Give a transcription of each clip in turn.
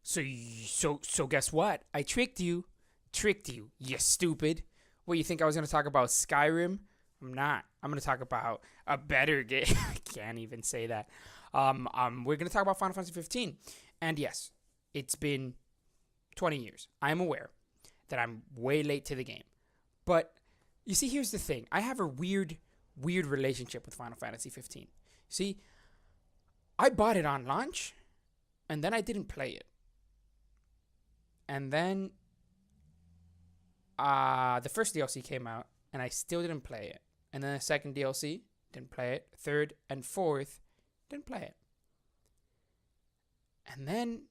So guess what? I tricked you. Tricked you, you stupid. What, you think I was going to talk about Skyrim? I'm not. I'm going to talk about a better game. I can't even say that. We're going to talk about Final Fantasy 15. And yes, it's been 20 years. I'm aware that I'm way late to the game. But you see, here's the thing. I have a weird relationship with Final Fantasy 15. See, I bought it on launch, and then I didn't play it. And then the first DLC came out, and I still didn't play it. And then the second DLC, didn't play it. Third and fourth, didn't play it. And then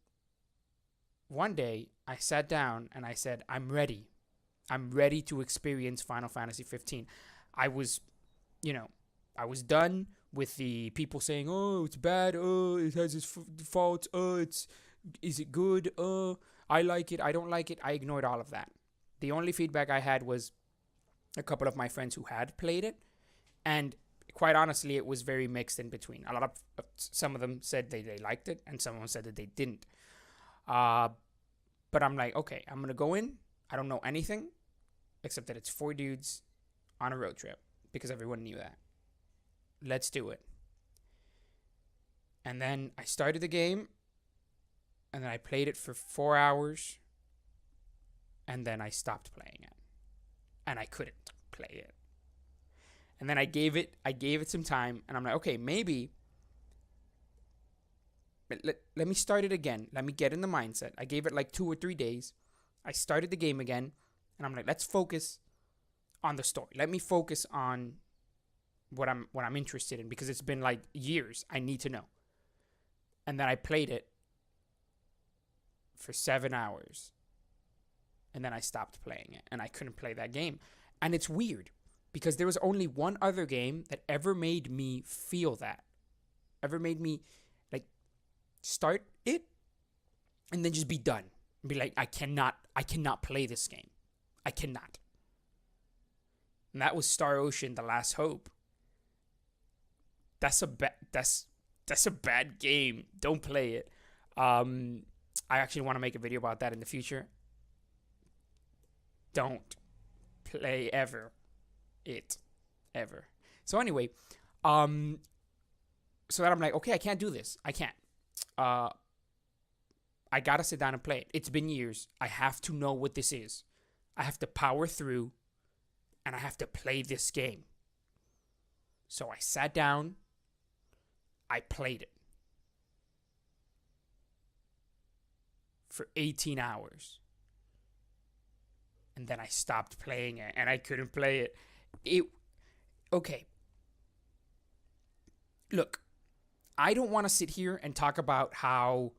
one day, I sat down and I said, I'm ready. I'm ready to experience Final Fantasy 15. I was done with the people saying, oh, it's bad. Oh, it has its faults. Oh, is it good? Oh, I like it. I don't like it. I ignored all of that. The only feedback I had was a couple of my friends who had played it, and quite honestly, it was very mixed in between. Some of them said they liked it, and some of them said that they didn't. But I'm like, okay, I'm gonna go in. I don't know anything except that it's 4 dudes on a road trip because everyone knew that. Let's do it. And then I started the game, and then I played it for 4 hours. And then I stopped playing it. And I couldn't play it. And then I gave it some time. And I'm like, okay, maybe. Let me start it again. Let me get in the mindset. I gave it like 2 or 3 days. I started the game again. And I'm like, let's focus on the story. Let me focus on what I'm interested in. Because it's been like years. I need to know. And then I played it for 7 hours. And then I stopped playing it, and I couldn't play that game. And it's weird, because there was only one other game that ever made me feel that. Ever made me, like, start it, and then just be done. And be like, I cannot play this game. I cannot. And that was Star Ocean: The Last Hope. That's a bad game. Don't play it. I actually want to make a video about that in the future. Don't play ever. So anyway, so that I'm like, okay, I can't do this. I can't. I gotta sit down and play it. It's been years. I have to know what this is. I have to power through, and I have to play this game. So I sat down. I played it for 18 hours. And then I stopped playing it, and I couldn't play it. Okay. Look, I don't want to sit here and talk about how,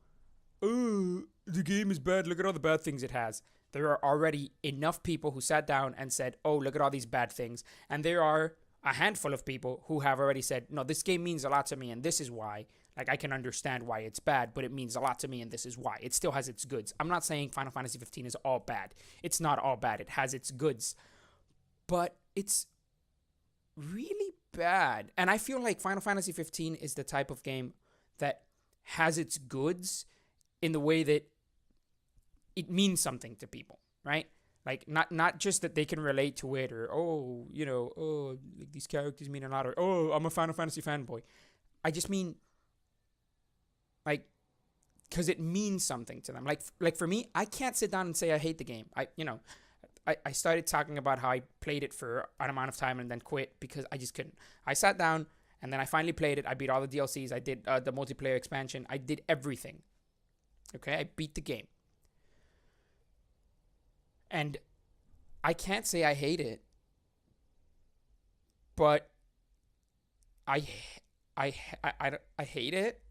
oh, the game is bad. Look at all the bad things it has. There are already enough people who sat down and said, oh, look at all these bad things. And there are a handful of people who have already said, no, this game means a lot to me, and this is why. Like, I can understand why it's bad, but it means a lot to me, and this is why. It still has its goods. I'm not saying Final Fantasy 15 is all bad. It's not all bad. It has its goods. But it's really bad. And I feel like Final Fantasy 15 is the type of game that has its goods in the way that it means something to people, right? Like, not just that they can relate to it, or, oh, like these characters mean a lot, or, oh, I'm a Final Fantasy fanboy. I just mean, like, because it means something to them. Like for me, I can't sit down and say I hate the game. I started talking about how I played it for an amount of time and then quit because I just couldn't. I sat down, and then I finally played it. I beat all the DLCs. I did the multiplayer expansion. I did everything. Okay, I beat the game. And I can't say I hate it, but I hate it.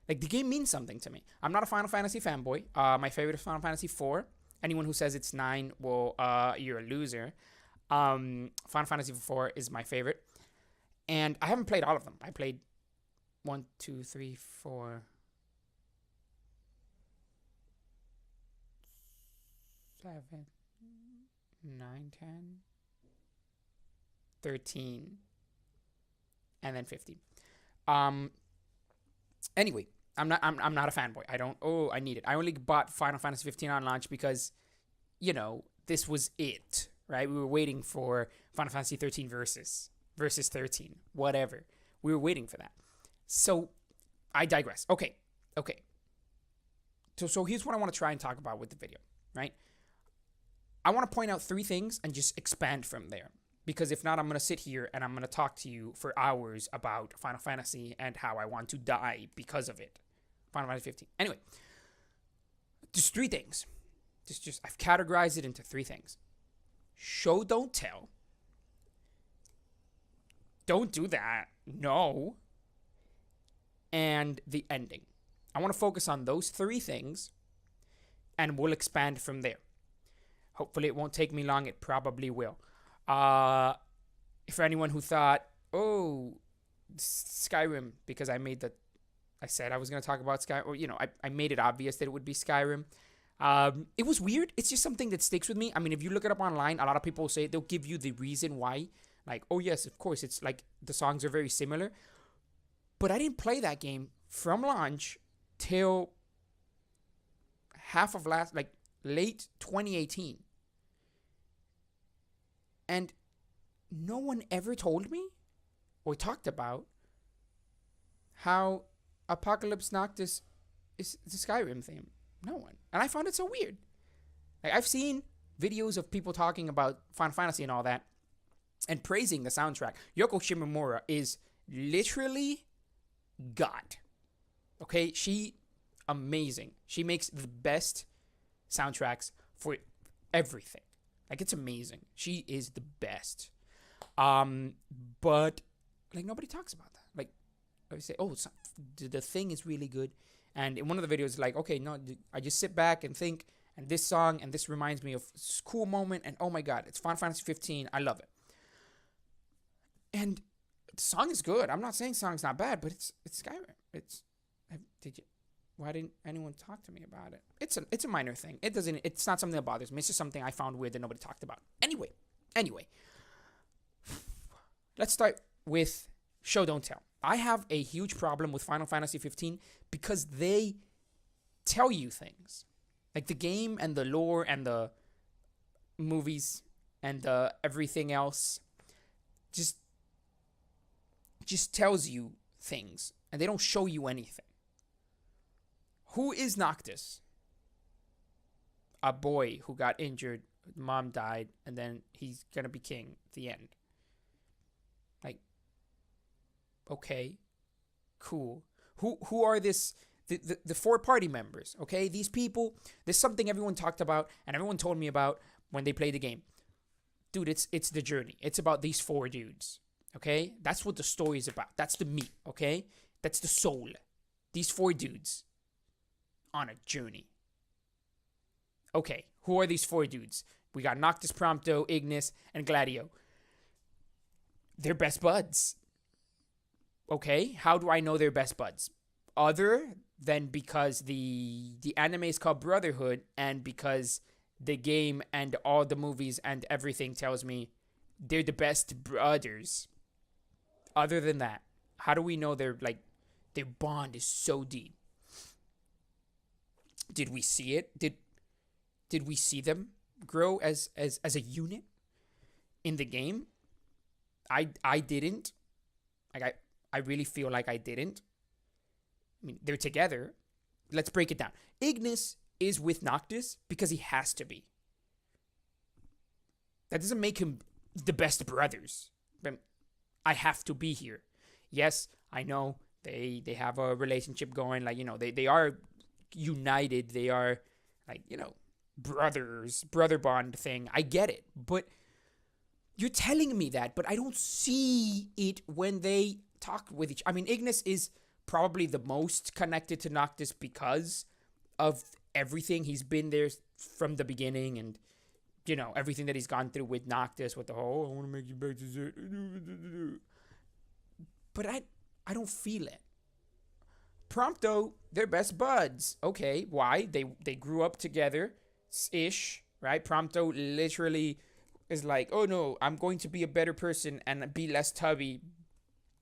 Like, the game means something to me. I'm not a Final Fantasy fanboy. My favorite is Final Fantasy 4. Anyone who says it's 9, well, you're a loser. Final Fantasy 4 is my favorite. And I haven't played all of them. I played 1, 2, 3, 4, 7, 9, 10, 13, and then 15. Anyway, I'm not a fanboy. I don't. Oh, I need it. I only bought Final Fantasy 15 on launch because, this was it, right? We were waiting for Final Fantasy 13 versus 13, whatever. We were waiting for that. So, I digress. Okay. So here's what I want to try and talk about with the video, right? I want to point out 3 things and just expand from there. Because if not, I'm going to sit here and I'm going to talk to you for hours about Final Fantasy and how I want to die because of it. Final Fantasy 15. Anyway, just 3 things. I've categorized it into 3 things. Show, don't tell. Don't do that. No. And the ending. I want to focus on those 3 things and we'll expand from there. Hopefully it won't take me long. It probably will. For anyone who thought, Skyrim, because I said I was going to talk about Skyrim, or, I made it obvious that it would be Skyrim. It was weird. It's just something that sticks with me. I mean, if you look it up online, a lot of people say they'll give you the reason why. Like, oh yes, of course, it's like the songs are very similar. But I didn't play that game from launch till late 2018. And no one ever told me or talked about how Apocalypse Noctis is the Skyrim theme. No one. And I found it so weird. Like, I've seen videos of people talking about Final Fantasy and all that and praising the soundtrack. Yoko Shimomura is literally God. Okay? Amazing. She makes the best soundtracks for everything. Like, it's amazing. She is the best. But, like, nobody talks about that. Like, I say, the thing is really good. And in one of the videos, like, okay, no, I just sit back and think, and this song, and this reminds me of this cool moment, and oh my god, it's Final Fantasy 15. I love it. And the song is good. I'm not saying the song's not bad, but it's Skyrim. Why didn't anyone talk to me about it? It's a minor thing. It's not something that bothers me. It's just something I found weird that nobody talked about. Anyway. Let's start with show, don't tell. I have a huge problem with Final Fantasy 15 because they tell you things. Like the game and the lore and the movies and everything else just tells you things. And they don't show you anything. Who is Noctis? A boy who got injured, mom died, and then he's gonna be king at the end. Like, okay, cool. Who are the 4 party members? Okay, these people. There's something everyone talked about and everyone told me about when they played the game. Dude, it's the journey. It's about these 4 dudes. Okay, that's what the story is about. That's the meat. Okay, that's the soul. These 4 dudes on a journey. Okay, who are these 4 dudes? We got Noctis, Prompto, Ignis, and Gladio. They're best buds. Okay, how do I know they're best buds? Other than because the anime is called Brotherhood, and because the game and all the movies and everything tells me they're the best brothers. Other than that, how do we know their bond is so deep? Did we see it? Did we see them grow as a unit in the game? I didn't. Like, I really feel like I didn't. I mean, they're together. Let's break it down. Ignis is with Noctis because he has to be. That doesn't make him the best brothers. I have to be here. Yes, I know they have a relationship going. Like, they are united. They are, like, brothers, brother bond thing. I get it. But you're telling me that, but I don't see it when they talk with each. I mean, Ignis is probably the most connected to Noctis because of everything. He's been there from the beginning, and everything that he's gone through with Noctis, with the whole I want to make you back to Zed. But I don't feel it. Prompto, they're best buds. Okay, why? They grew up together ish, right? Prompto literally is like, oh no, I'm going to be a better person and be less tubby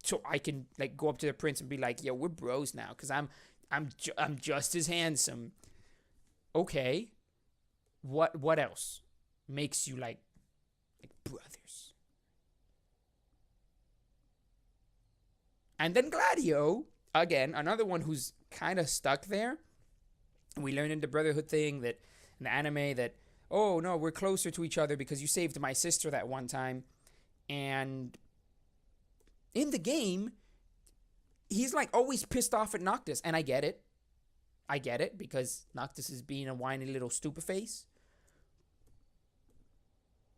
so I can, like, go up to the prince and be like, yo, we're bros now, because I'm just as handsome. Okay. What else makes you like brothers? And then Gladio, again, another one who's kind of stuck there. We learned in the brotherhood thing that in the anime that, oh no, we're closer to each other because you saved my sister that one time. And in the game, he's like always pissed off at Noctis. And I get it. I get it because Noctis is being a whiny little stupid face.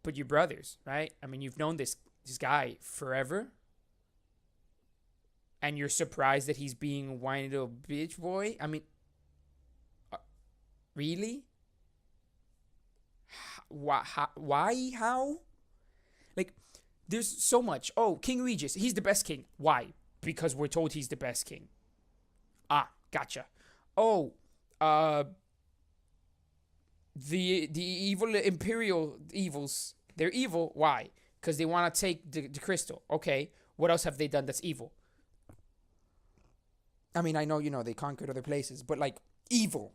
But you're brothers, right? I mean, you've known this guy forever. And you're surprised that he's being a whiny little bitch boy? I mean, really? Why? How? Like, there's so much. Oh, King Regis, he's the best king. Why? Because we're told he's the best king. Ah, gotcha. Oh, the evil imperial evils, they're evil. Why? Because they want to take the crystal. Okay, what else have they done that's evil? I mean, I know, they conquered other places, but like, evil.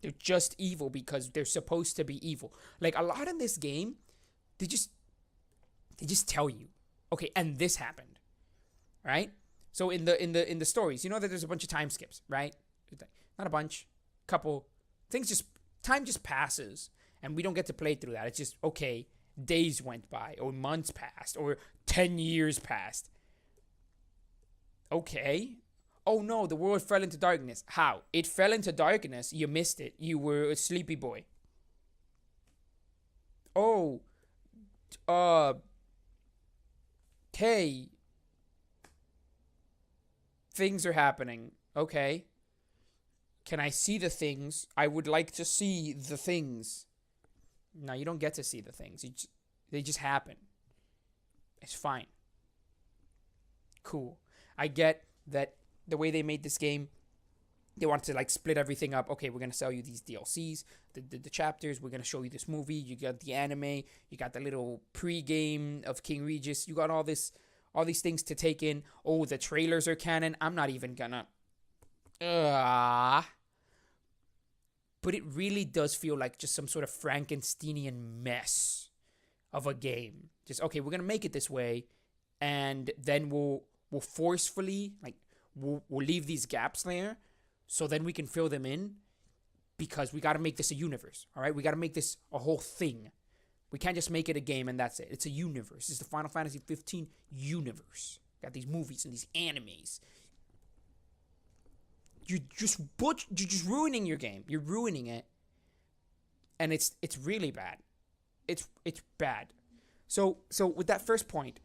They're just evil because they're supposed to be evil. Like, a lot in this game, they just tell you, okay, and this happened, right? So in the stories, that there's a bunch of time skips, right? Not a bunch, couple things. Time just passes, and we don't get to play through that. It's just, okay, days went by, or months passed, or 10 years passed. Okay. Oh no, the world fell into darkness. How? It fell into darkness. You missed it. You were a sleepy boy. Oh. Hey. Things are happening. Okay. Can I see the things? I would like to see the things. No, you don't get to see the things. They just happen. It's fine. Cool. I get that the way they made this game, they wanted to like split everything up. Okay, we're going to sell you these DLCs, the chapters. We're going to show you this movie. You got the anime. You got the little pre-game of King Regis. You got all these things to take in. Oh, the trailers are canon. I'm not even gonna. But it really does feel like just some sort of Frankensteinian mess of a game. Just, okay, we're going to make it this way, and then we'll forcefully, like, we'll leave these gaps there, so then we can fill them in, because we got to make this a universe, all right? We got to make this a whole thing. We can't just make it a game and that's it. It's a universe. It's the Final Fantasy 15 universe. Got these movies and these animes. You're just ruining your game. You're ruining it, and it's really bad. It's bad. So with that first point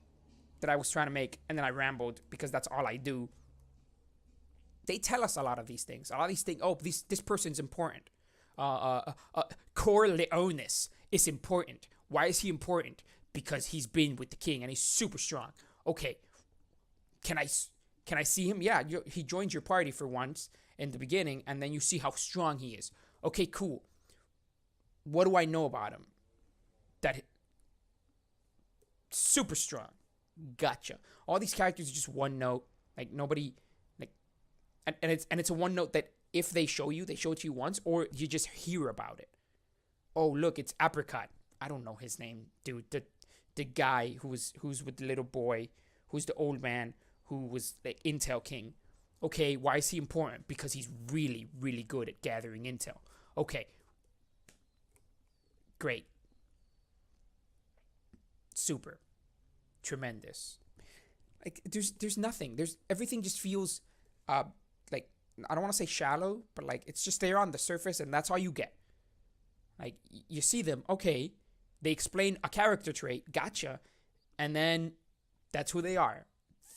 that I was trying to make, and then I rambled because that's all I do. They tell us a lot of these things. A lot of these things. Oh, this person's important. Corleonis is important. Why is he important? Because he's been with the king and he's super strong. Okay, can I see him? Yeah, he joins your party for once in the beginning, and then you see how strong he is. Okay, cool. What do I know about him? That super strong. Gotcha. All these characters are just one note. Like, nobody, like, and it's a one note that if they show it to you once, or you just hear about it. Oh, look, it's Apricot. I don't know his name, dude. The guy who's with the little boy, who's the old man, who was the Intel King. Okay, why is he important? Because he's really, really good at gathering intel. Okay. Great. Super. Tremendous. Like, there's nothing. Everything just feels, like, I don't want to say shallow, but, like, it's just there on the surface, and that's all you get. Like, you see them, okay, they explain a character trait, gotcha, and then that's who they are.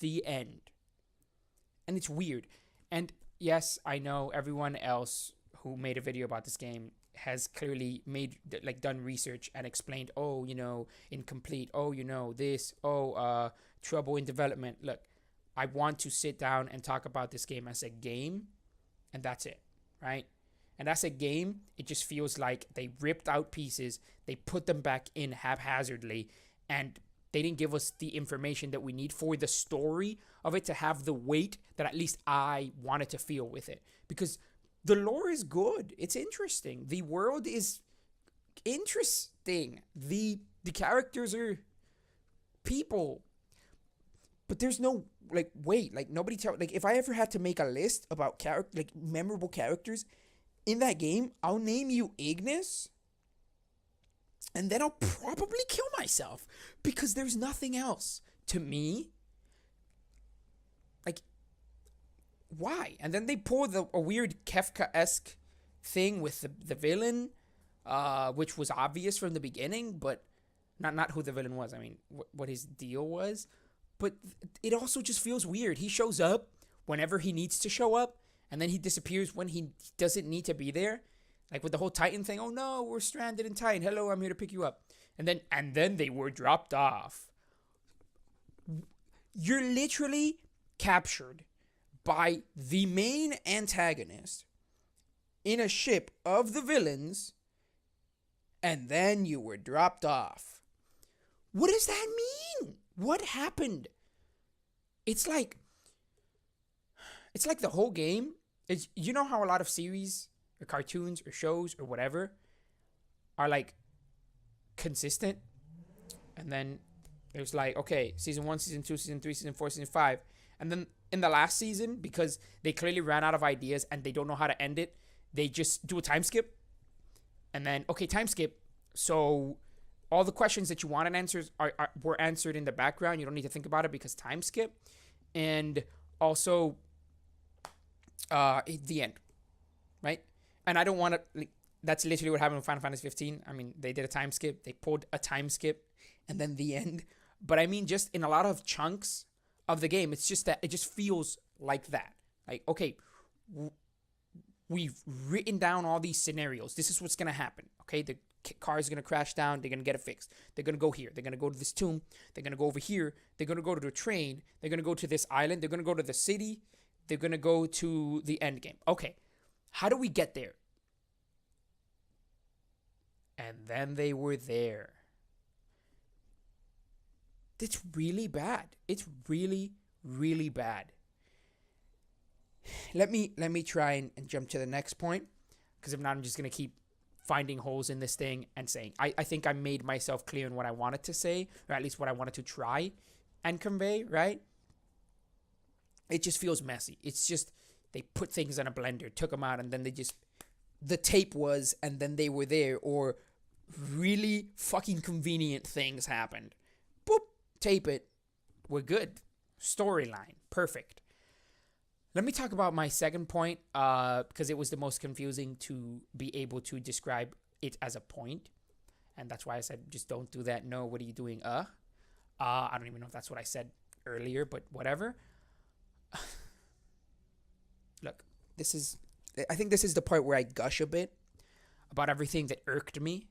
The end. And it's weird. And yes, I know everyone else who made a video about this game has clearly done research and explained, oh, incomplete, oh, this, oh, trouble in development. Look, I want to sit down and talk about this game as a game, and that's it, right? And as a game, it just feels like they ripped out pieces, they put them back in haphazardly, and They didn't give us the information that we need for the story of it to have the weight that at least I wanted to feel with it. Because the lore is good. It's interesting. The world is interesting. The characters are people. But there's no weight. Nobody if I ever had to make a list about memorable characters in that game, I'll name you Ignis. And then I'll probably kill myself because there's nothing else to me. Why? And then they pull a weird Kefka-esque thing with the villain, which was obvious from the beginning, but not who the villain was. I mean, what his deal was. But it also just feels weird. He shows up whenever he needs to show up, and then he disappears when he doesn't need to be there. With the whole Titan thing, oh no, we're stranded in Titan. Hello, I'm here to pick you up. And then they were dropped off. You're literally captured by the main antagonist in a ship of the villains, and then you were dropped off. What does that mean? What happened? It's like the whole game is, you know how a lot of series or cartoons or shows or whatever are consistent, and then there's okay, season 1, season 2, season 3, season 4, season 5, and then in the last season, because they clearly ran out of ideas and they don't know how to end it, they just do a time skip, and then time skip, so all the questions that you wanted answers were answered in the background. You don't need to think about it because time skip, and also the end, right? And I don't want to, that's literally what happened with Final Fantasy 15. I mean, they did a time skip. They pulled a time skip and then the end. But I mean, just in a lot of chunks of the game, it's just that it just feels like that. Okay, we've written down all these scenarios. This is what's going to happen. Okay, the car is going to crash down. They're going to get it fixed. They're going to go here. They're going to go to this tomb. They're going to go over here. They're going to go to the train. They're going to go to this island. They're going to go to the city. They're going to go to the end game. Okay, how do we get there? And then they were there. It's really bad. It's really, really bad. Let me try and jump to the next point, because if not, I'm just going to keep finding holes in this thing and saying, I think I made myself clear in what I wanted to say, or at least what I wanted to try and convey, right? It just feels messy. It's just, they put things in a blender, took them out, and then the tape was, and then they were there, or really fucking convenient things happened. Boop, tape it. We're good. Storyline. Perfect. Let me talk about my second point, because it was the most confusing to be able to describe it as a point. And that's why I said, just don't do that. No, what are you doing? I don't even know if that's what I said earlier, but whatever. Look, I think this is the part where I gush a bit about everything that irked me.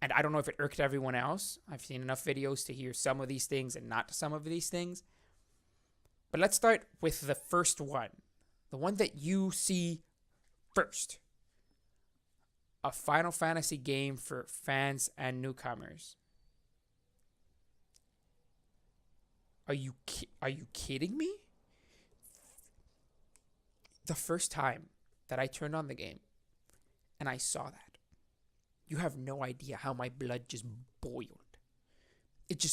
And I don't know if it irked everyone else. I've seen enough videos to hear some of these things and not some of these things. But let's start with the first one. The one that you see first. A Final Fantasy game for fans and newcomers. Are you kidding me? The first time that I turned on the game and I saw that, you have no idea how my blood just boiled. It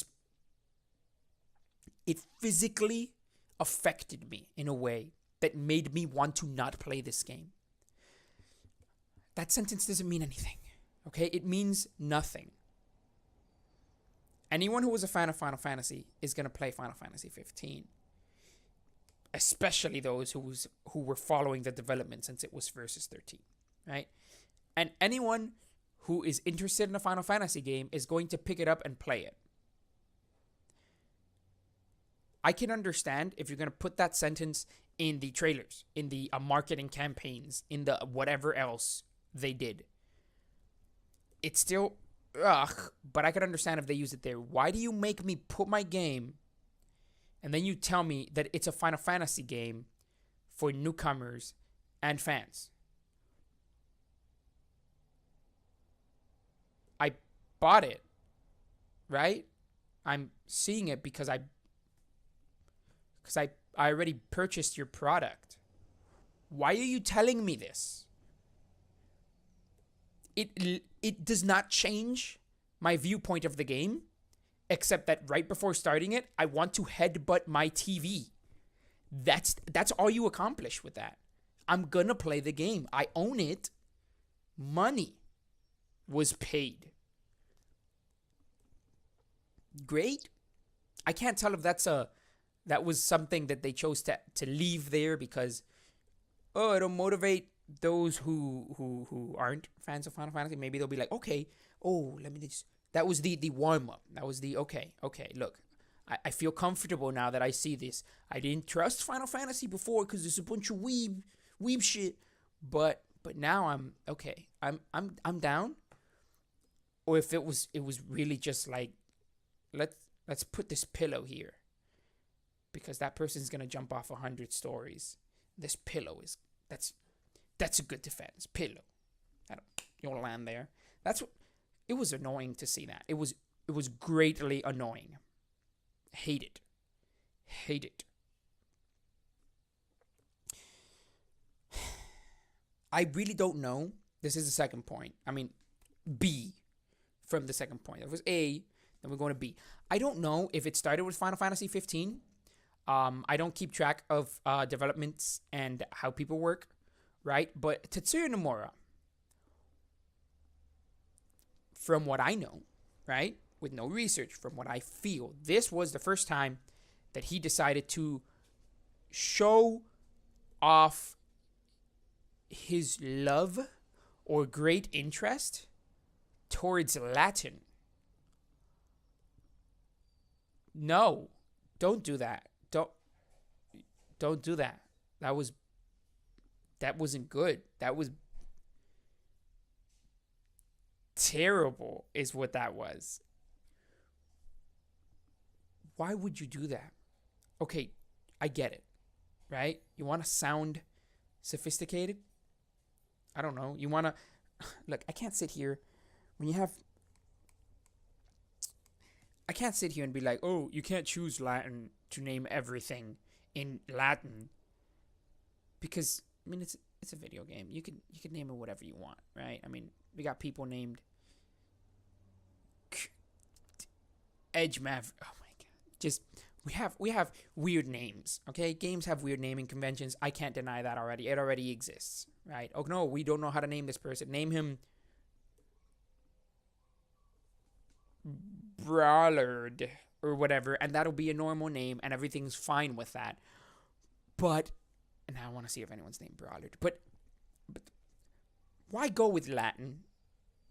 physically affected me in a way that made me want to not play this game. That sentence doesn't mean anything, okay? It means nothing. Anyone who was a fan of Final Fantasy is going to play Final Fantasy 15. Especially those who were following the development since it was Versus 13, right? And anyone who is interested in a Final Fantasy game is going to pick it up and play it. I can understand if you're going to put that sentence in the trailers, in the marketing campaigns, in the whatever else they did. It's still, but I can understand if they use it there. Why do you make me put my game and then you tell me that it's a Final Fantasy game for newcomers and fans? I bought it, right? I'm seeing it because I already purchased your product. Why are you telling me this? It does not change my viewpoint of the game, except that right before starting it, I want to headbutt my TV. That's all you accomplish with that. I'm gonna play the game. I own it. Money was paid. Great. I can't tell if that was something that they chose to leave there because it'll motivate those who aren't fans of Final Fantasy. Maybe they'll be like, okay, let me just. That was the warm up. That was the okay. Look, I feel comfortable now that I see this. I didn't trust Final Fantasy before because there's a bunch of weeb shit, but now I'm okay. I'm down. Or if it was really just like, let's put this pillow here because that person's gonna jump off 100 stories. This pillow that's a good defense. Pillow. You'll land there. It was annoying to see that. It was greatly annoying. Hate it. I really don't know. This is the second point. I mean, B from the second point. It was A, then we're going to B. I don't know if it started with Final Fantasy 15. I don't keep track of developments and how people work, right? But Tetsuya Nomura, from what I know, right, with no research, from what I feel, this was the first time that he decided to show off his love or great interest towards Latin. No, don't do that. Don't do that. That wasn't good. That was terrible is what that was. Why would you do that? Okay, I get it, right? You want to sound sophisticated? I don't know. You want to... Look, I can't sit here and be like, oh, you can't choose Latin to name everything in Latin. Because, I mean, it's a video game. You can name it whatever you want, right? I mean, we got people named Edge Mav. Oh my god! Just we have weird names. Okay, games have weird naming conventions. I can't deny that already. It already exists, right? Oh no, we don't know how to name this person. Name him Brawlard or whatever, and that'll be a normal name, and everything's fine with that. But, and I want to see if anyone's named Brawlard. But why go with Latin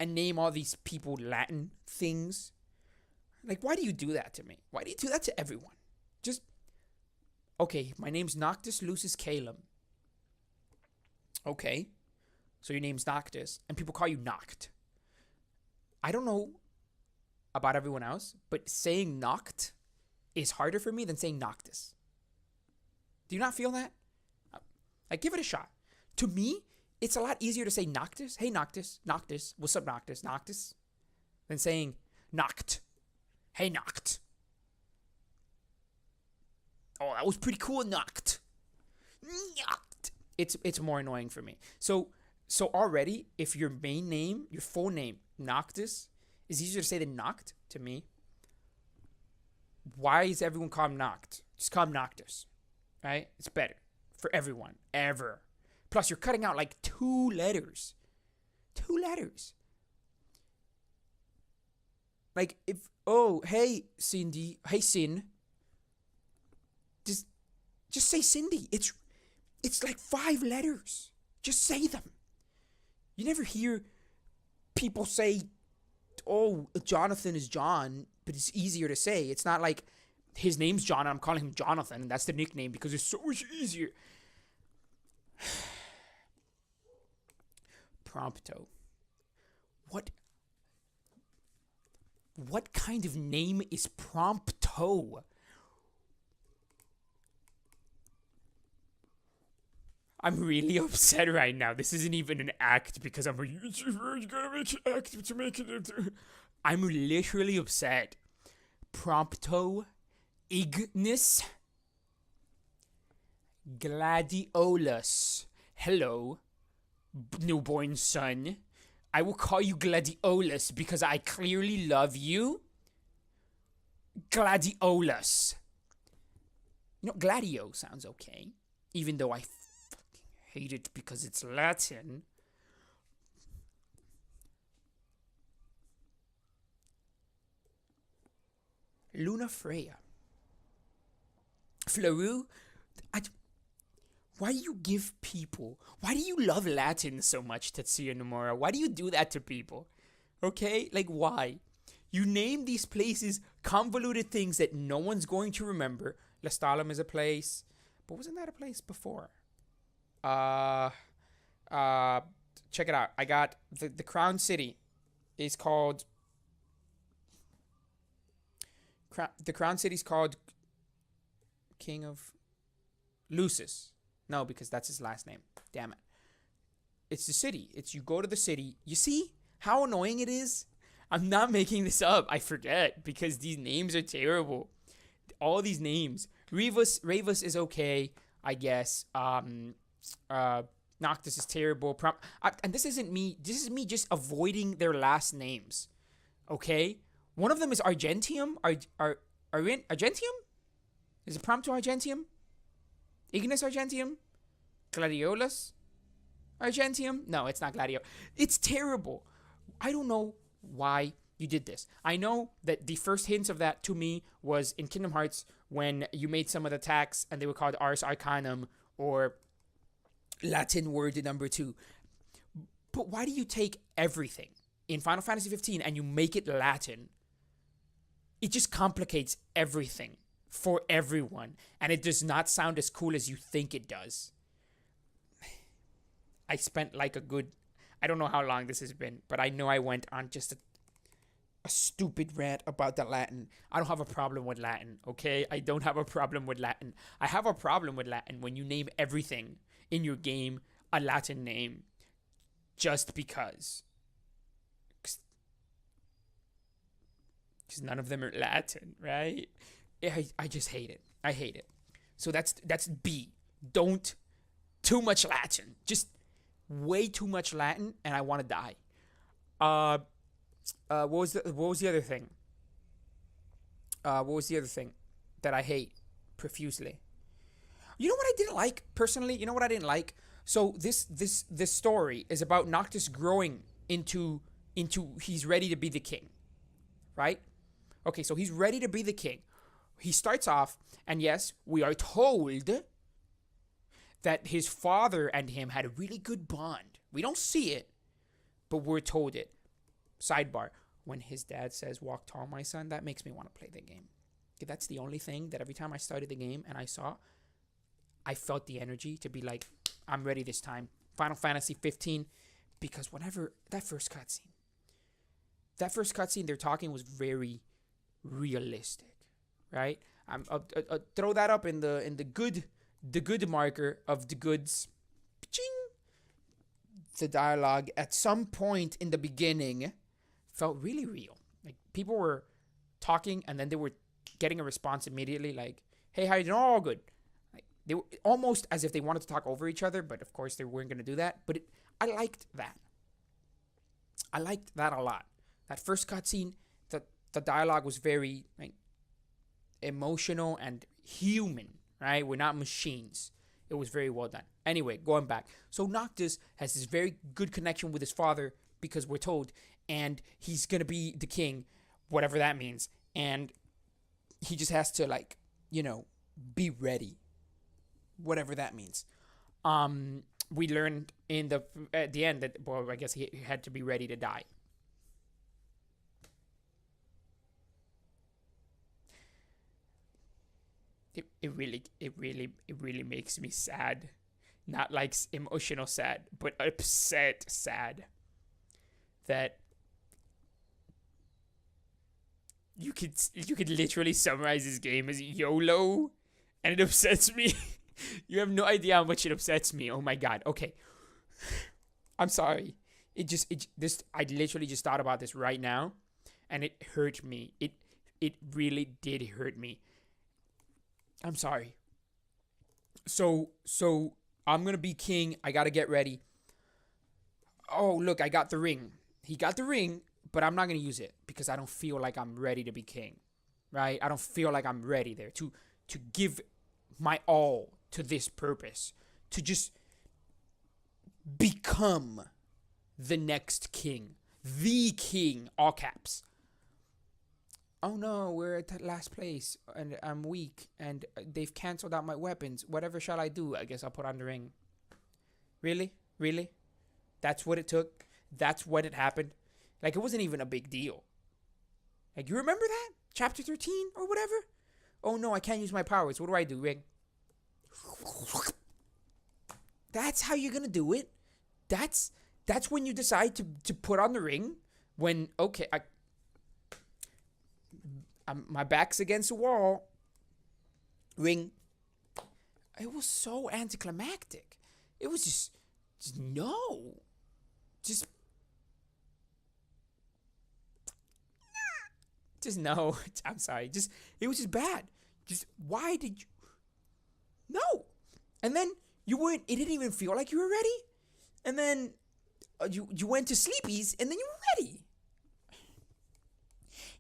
and name all these people Latin things? Like, why do you do that to me? Why do you do that to everyone? Just, okay, my name's Noctis Lucis Calum. Okay, so your name's Noctis, and people call you Noct. I don't know about everyone else, but saying Noct is harder for me than saying Noctis. Do you not feel that? Like, give it a shot. To me, it's a lot easier to say Noctis. Hey, Noctis. Noctis. What's up, Noctis? Noctis. Than saying Noct. Hey, Noct. Oh, that was pretty cool, Noct. Noct. It's more annoying for me. So already, if your main name, your full name, Noctis, is easier to say than Noct to me, why is everyone call him Noct? Just call him Noctis. Right? It's better for everyone, ever. Plus, you're cutting out like 2 letters. 2 letters. Like, if, oh, hey, Cindy, hey, Sin. Just say Cindy. It's like 5 letters. Just say them. You never hear people say, oh, Jonathan is John, but it's easier to say. It's not like his name's John and I'm calling him Jonathan, and that's the nickname because it's so much easier. Prompto. What kind of name is Prompto? I'm really upset right now. This isn't even an act because I'm like, you gotta make an act to make it. I'm literally upset prompto ignis gladiolus. Hello, newborn son. I will call you Gladiolus because I clearly love you. Gladiolus. You know, gladio sounds okay, even though I fucking hate it because it's Latin. Luna Freya. Fleru. Why do you give people... Why do you love Latin so much, Tetsuya Nomura? Why do you do that to people? Okay? Like, why? You name these places convoluted things that no one's going to remember. Lestalem is a place. But wasn't that a place before? Check it out. I got... The Crown City is called... The Crown City's called... King of... Lucis. No, because that's his last name. Damn it. It's the city. It's you go to the city. You see how annoying it is? I'm not making this up. I forget because these names are terrible. All these names. Ravus is okay, I guess. Noctis is terrible. And this isn't me. This is me just avoiding their last names. Okay? One of them is Argentium. Argentium? Is it Prompto Argentium? Ignis Argentium? Gladiolus Argentium? No, it's not Gladio. It's terrible. I don't know why you did this. I know that the first hints of that to me was in Kingdom Hearts when you made some of the attacks and they were called Ars Arcanum or Latin word number 2. But why do you take everything in Final Fantasy 15 and you make it Latin? It just complicates everything for everyone, and it does not sound as cool as you think it does. I spent like a good... I don't know how long this has been, but I know I went on just a stupid rant about the Latin. I don't have a problem with Latin, okay? I don't have a problem with Latin. I have a problem with Latin when you name everything in your game a Latin name just because. Because none of them are Latin, right? I just hate it. I hate it. So that's B. Don't too much Latin. Just way too much Latin, and I want to die. What was the other thing? What was the other thing that I hate profusely? You know what I didn't like personally? You know what I didn't like? So this story is about Noctis growing into he's ready to be the king, right? Okay, so he's ready to be the king. He starts off, and yes, we are told that his father and him had a really good bond. We don't see it, but we're told it. Sidebar, when his dad says, "Walk tall, my son," that makes me want to play the game. Okay, that's the only thing that every time I started the game and I felt the energy to be like, I'm ready this time. Final Fantasy 15, because whenever that first cutscene they're talking was very realistic. Right, I'll throw that up in the good marker of the goods. Ching! The dialogue at some point in the beginning felt really real. Like people were talking and then they were getting a response immediately. Like, "Hey, how you doing?" "Oh, good." Like, they were almost as if they wanted to talk over each other, but of course they weren't going to do that. But I liked that. I liked that a lot. That first cutscene, the dialogue was very like emotional and human, right? We're not machines. It was very well done. Anyway, going back. So Noctis has this very good connection with his father because we're told, and he's going to be the king, whatever that means. And he just has to like, be ready, whatever that means. We learned at the end that, well, I guess he had to be ready to die. It really makes me sad. Not like emotional sad, but upset sad. That you could literally summarize this game as YOLO, and it upsets me. You have no idea how much it upsets me. Oh my god. Okay. I'm sorry. I literally just thought about this right now, and it hurt me. it really did hurt me. I'm sorry. So I'm gonna be king. I gotta get ready. Oh, look, I got the ring. He got the ring, but I'm not gonna use it because I don't feel like I'm ready to be king, right? I don't feel like I'm ready there to give my all to this purpose, to just become the next king, the king, all caps. Oh no, we're at last place and I'm weak and they've canceled out my weapons. Whatever shall I do? I guess I'll put on the ring. Really? Really? That's what it took? That's what it happened? Like, it wasn't even a big deal. Like, you remember that? Chapter 13 or whatever? Oh no, I can't use my powers. What do? Ring. That's how you're gonna do it? That's when you decide to put on the ring? When, okay, my back's against the wall. Ring. It was so anticlimactic. It was just no. Just no. I'm sorry. It was just bad. Just, why did you? No. And then you weren't. It didn't even feel like you were ready. And then you went to sleepies, and then you were ready.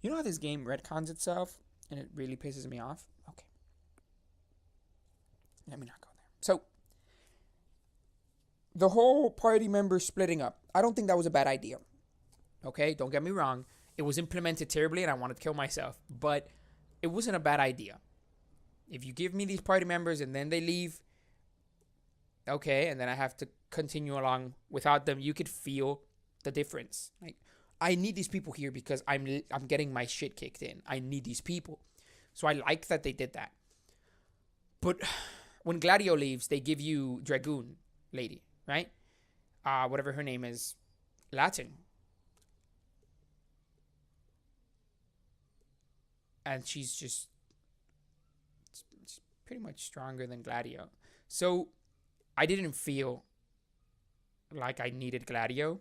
You know how this game retcons itself, and it really pisses me off? Okay. Let me not go there. So, the whole party members splitting up, I don't think that was a bad idea. Okay? Don't get me wrong. It was implemented terribly, and I wanted to kill myself. But it wasn't a bad idea. If you give me these party members, and then they leave, okay, and then I have to continue along without them, you could feel the difference. Like, I need these people here because I'm getting my shit kicked in. I need these people. So I like that they did that. But when Gladio leaves, they give you Dragoon lady, right? Whatever her name is. Latin. And she's pretty much stronger than Gladio. So I didn't feel like I needed Gladio.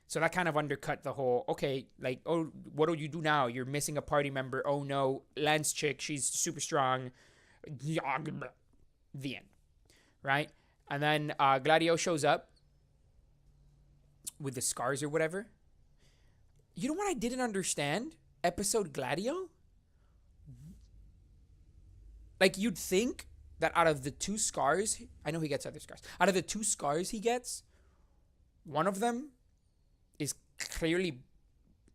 So that kind of undercut the whole, okay, like, oh, what do you do now? You're missing a party member. Oh, no. Lance chick, she's super strong. The end. Right? And then Gladio shows up with the scars or whatever. You know what I didn't understand? Episode Gladio? Like, you'd think that out of the 2 scars, I know he gets other scars. Out of the 2 scars he gets, one of them is clearly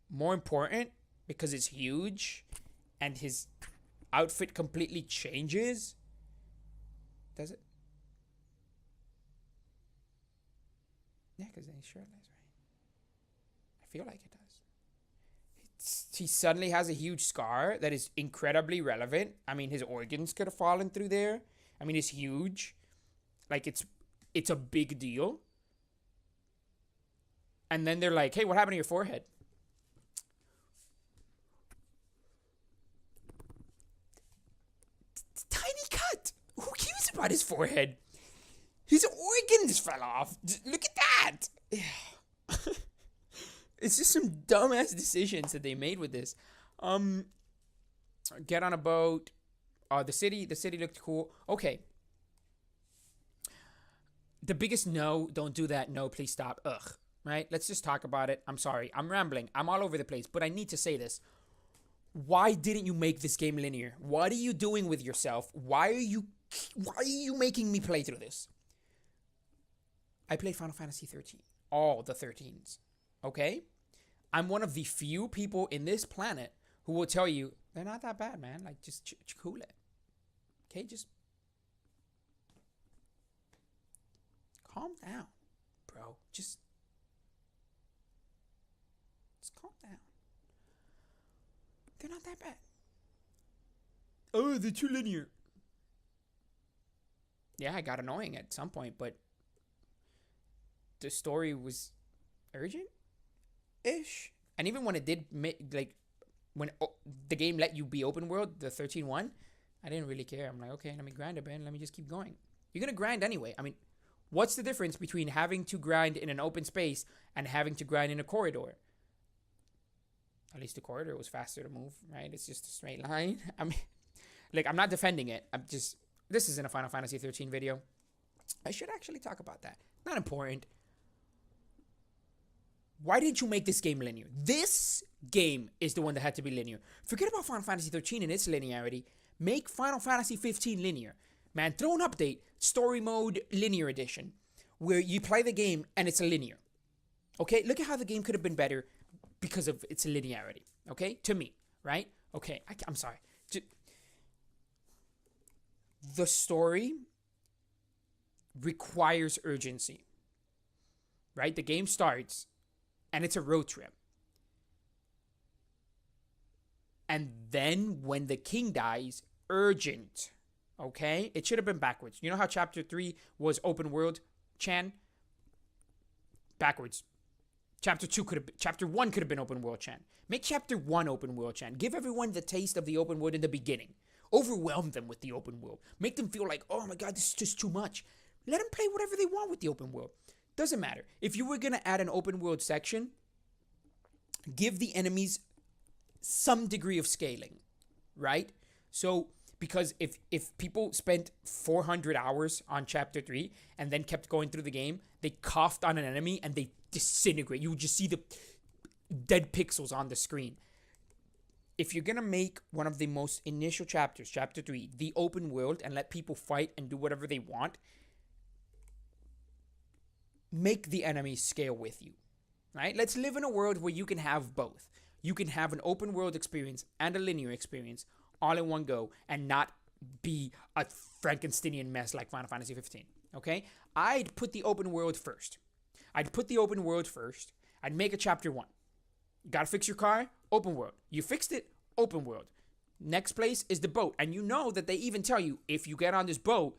more important because it's huge and his outfit completely changes. Does it? Yeah, because then he's shirtless, right? I feel like it does. He suddenly has a huge scar that is incredibly relevant. I mean, his organs could have fallen through there. I mean, it's huge. Like, it's a big deal. And then they're like, hey, what happened to your forehead? Tiny cut. Who cares about his forehead? His organs fell off. Look at that. It's just some dumbass decisions that they made with this. Get on a boat. The city looked cool. Okay. The biggest no, don't do that. No, please stop. Ugh. Right? Let's just talk about it. I'm sorry. I'm rambling. I'm all over the place. But I need to say this. Why didn't you make this game linear? What are you doing with yourself? Why are you making me play through this? I played Final Fantasy 13. All the 13s. Okay? I'm one of the few people in this planet who will tell you, they're not that bad, man. Like, just cool it. Okay? Just calm down, bro. Just calm down. They're not that bad. Oh, they're too linear. Yeah, it got annoying at some point, but the story was urgent-ish. And even when it did, when the game let you be open world, the 13-1, I didn't really care. I'm like, okay, let me grind a bit, let me just keep going. You're going to grind anyway. I mean, what's the difference between having to grind in an open space and having to grind in a corridor? At least the corridor was faster to move, right? It's just a straight line. I mean, like, I'm not defending it. This isn't a Final Fantasy 13 video. I should actually talk about that. Not important. Why didn't you make this game linear? This game is the one that had to be linear. Forget about Final Fantasy 13 and its linearity. Make Final Fantasy 15 linear. Man, throw an update, story mode, linear edition, where you play the game and it's a linear. Okay, look at how the game could have been better because of its linearity. Okay, to me, right? Okay, I'm sorry. The story requires urgency, right? The game starts and it's a road trip. And then when the king dies, urgent. Okay? It should have been backwards. You know how chapter 3 was open world, Chan? Backwards. Chapter 1 could have been open world, Chan. Make chapter 1 open world, Chan. Give everyone the taste of the open world in the beginning. Overwhelm them with the open world. Make them feel like, oh my god, this is just too much. Let them play whatever they want with the open world. Doesn't matter. If you were going to add an open world section, give the enemies some degree of scaling, right? So, because if people spent 400 hours on chapter 3 and then kept going through the game, they coughed on an enemy and they disintegrate. You would just see the dead pixels on the screen. If you're going to make one of the most initial chapters, chapter 3, the open world, and let people fight and do whatever they want, make the enemies scale with you, right? Let's live in a world where you can have both. You can have an open world experience and a linear experience all in one go and not be a Frankensteinian mess like Final Fantasy 15, okay? I'd put the open world first. I'd make a chapter 1. Gotta fix your car? Open world. You fixed it? Open world. Next place is the boat. And you know that they even tell you, if you get on this boat,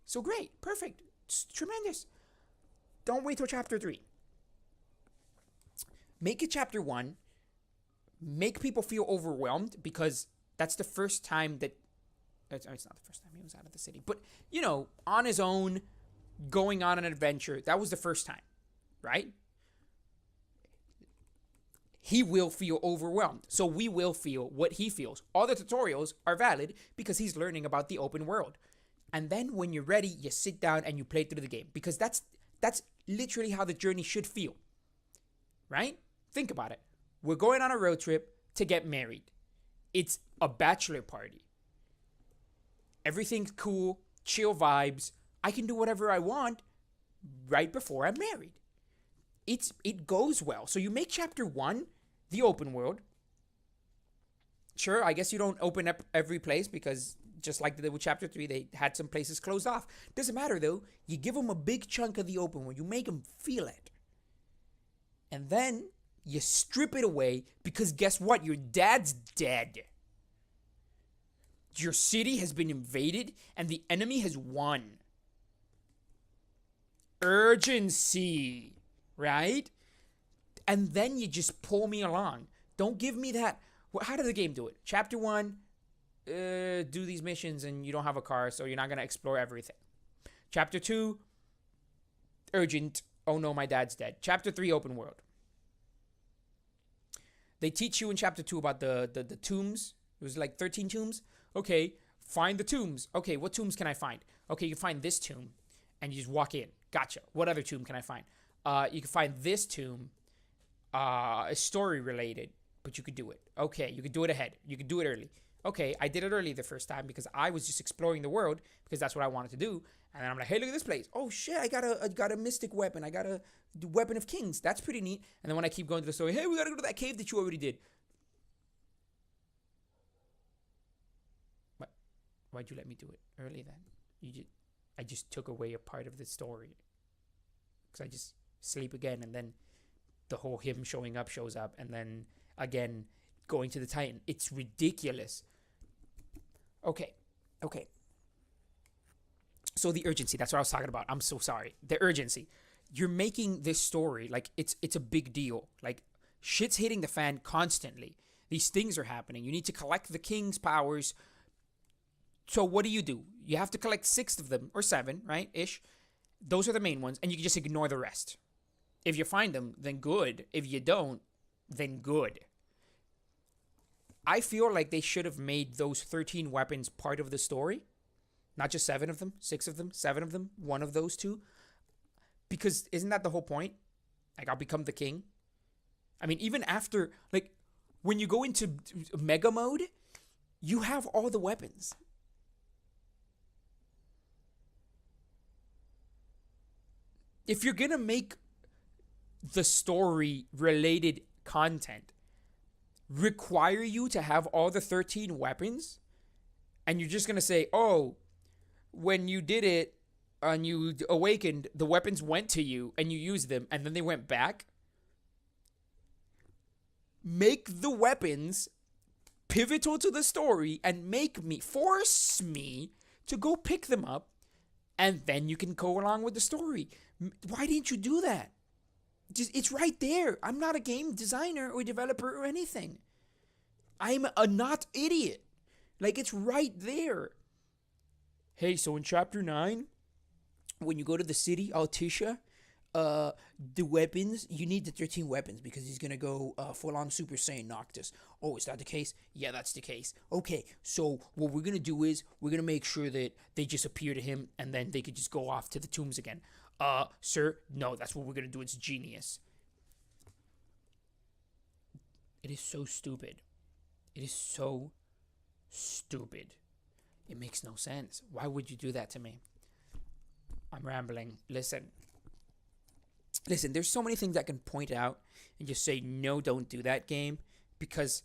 so great. Perfect. It's tremendous. Don't wait till chapter 3. Make it chapter 1. Make people feel overwhelmed because that's the first time that... It's not the first time he was out of the city. But, you know, on his own, going on an adventure, that was the first time, right? He will feel overwhelmed. So we will feel what he feels. All the tutorials are valid because he's learning about the open world. And then when you're ready, you sit down and you play through the game. Because that's literally how the journey should feel. Right? Think about it. We're going on a road trip to get married. It's a bachelor party. Everything's cool, chill vibes. I can do whatever I want right before I'm married. It goes well. So you make chapter 1 the open world. Sure, I guess you don't open up every place because just like they did with chapter 3, they had some places closed off. Doesn't matter though. You give them a big chunk of the open world. You make them feel it. And then you strip it away because guess what? Your dad's dead. Your city has been invaded and the enemy has won. Urgency. Right? And then you just pull me along. Don't give me that. How did the game do it? Chapter 1, do these missions and you don't have a car, so you're not going to explore everything. Chapter 2, urgent. Oh no, my dad's dead. Chapter 3, open world. They teach you in chapter 2 about the tombs. It was like 13 tombs. Okay, find the tombs. Okay, what tombs can I find? Okay, you find this tomb and you just walk in. Gotcha. What other tomb can I find? You can find this tomb, story related, but you could do it. Okay, you could do it ahead. You could do it early. Okay, I did it early the first time because I was just exploring the world because that's what I wanted to do. And then I'm like, hey, look at this place. Oh shit, I got a mystic weapon. I got a weapon of kings. That's pretty neat. And then when I keep going to the story, hey, we gotta go to that cave that you already did. What? Why'd you let me do it early then? I just took away a part of the story because I just sleep again, and then the whole him showing up shows up, and then again going to the Titan. It's ridiculous. Okay. So the urgency, that's what I was talking about. I'm so sorry. The urgency. You're making this story like it's a big deal. Like shit's hitting the fan constantly. These things are happening. You need to collect the king's powers. So what do? You have to collect 6 of them, or 7, right? Ish. Those are the main ones, and you can just ignore the rest. If you find them, then good. If you don't, than good. I feel like they should have made those 13 weapons part of the story. Not just 7 of them, 6 of them, 7 of them, one of those 2. Because isn't that the whole point? Like, I'll become the king. I mean, even after, like, when you go into mega mode, you have all the weapons. If you're gonna make the story related content require you to have all the 13 weapons, and you're just gonna say, oh, when you did it and you awakened, the weapons went to you and you used them and then they went back, make the weapons pivotal to the story and force me to go pick them up, and then you can go along with the story. Why didn't you do that? It's right there. I'm not a game designer or developer or anything. I'm a not idiot. Like, it's right there. Hey, so in chapter 9, when you go to the city, Altisha, the weapons, you need the 13 weapons because he's going to go full-on Super Saiyan Noctis. Oh, is that the case? Yeah, that's the case. Okay, so what we're going to do is we're going to make sure that they just appear to him and then they could just go off to the tombs again. Sir, no, that's what we're going to do. It's genius. It is so stupid. It is so stupid. It makes no sense. Why would you do that to me? I'm rambling. Listen, there's so many things I can point out and just say, no, don't do that, game. Because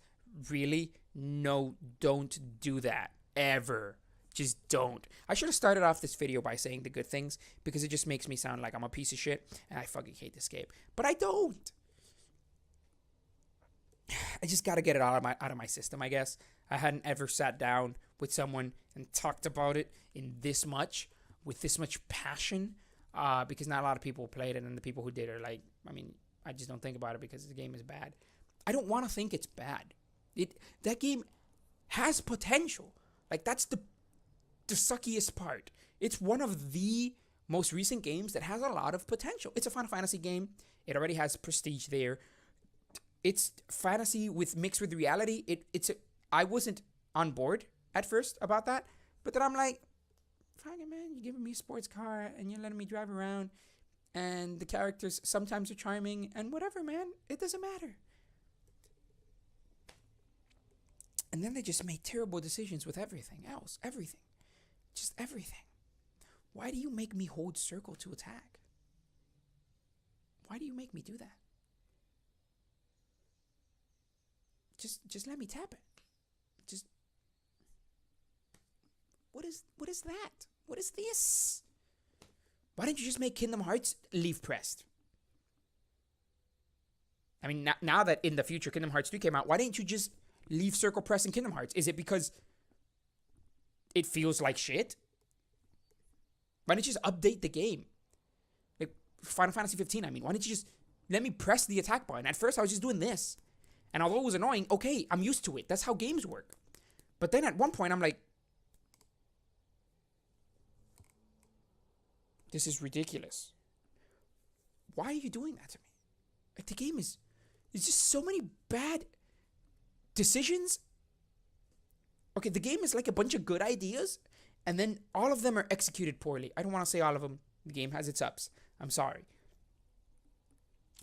really, no, don't do that. Ever. Just don't. I should have started off this video by saying the good things because it just makes me sound like I'm a piece of shit and I fucking hate this game. But I don't. I just gotta get it out of my system, I guess. I hadn't ever sat down with someone and talked about it with this much passion, because not a lot of people played it, and the people who did are like, I mean, I just don't think about it because the game is bad. I don't want to think it's bad. That game has potential. Like, that's the suckiest part. It's one of the most recent games that has a lot of potential. It's a Final Fantasy game. It already has prestige there. It's fantasy mixed with reality. I wasn't on board at first about that, but then I'm like, fucking man, you're giving me a sports car and you're letting me drive around, and the characters sometimes are charming and whatever, man. It doesn't matter. And then they just made terrible decisions with everything else. Everything. Just everything. Why do you make me hold circle to attack? Why do you make me do that? Just let me tap it. Just what is that? What is this? Why didn't you just make Kingdom Hearts leave pressed? I mean, now that in the future Kingdom Hearts 3 came out, why didn't you just leave circle press in Kingdom Hearts? Is it because it feels like shit? Why didn't you just update the game? Like Final Fantasy 15, I mean, why didn't you just let me press the attack button? At first I was just doing this. And although it was annoying, okay, I'm used to it. That's how games work. But then at one point I'm like, this is ridiculous. Why are you doing that to me? Like, the game is, there's just so many bad decisions. Okay, the game is like a bunch of good ideas, and then all of them are executed poorly. I don't want to say all of them. The game has its ups. I'm sorry.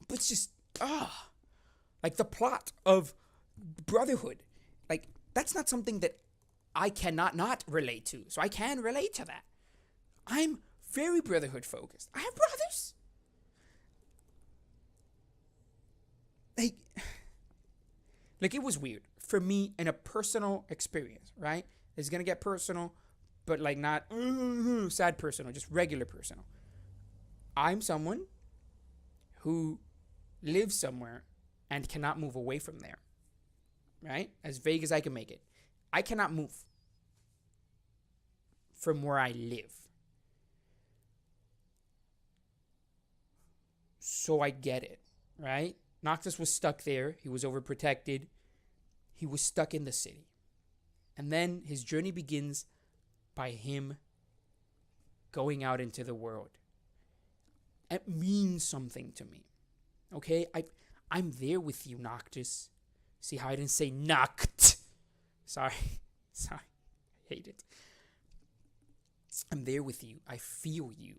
But it's just, like the plot of Brotherhood. Like, that's not something that I cannot not relate to. So I can relate to that. I'm very Brotherhood focused. I have brothers. Like it was weird for me in a personal experience, right? It's gonna get personal, but like not sad personal, just regular personal. I'm someone who lives somewhere and cannot move away from there, right? As vague as I can make it. I cannot move from where I live. So I get it, right? Noctis was stuck there. He was overprotected. He was stuck in the city. And then his journey begins by him going out into the world. It means something to me. Okay? I'm there with you, Noctis. See how I didn't say Noct? Sorry. I hate it. I'm there with you. I feel you.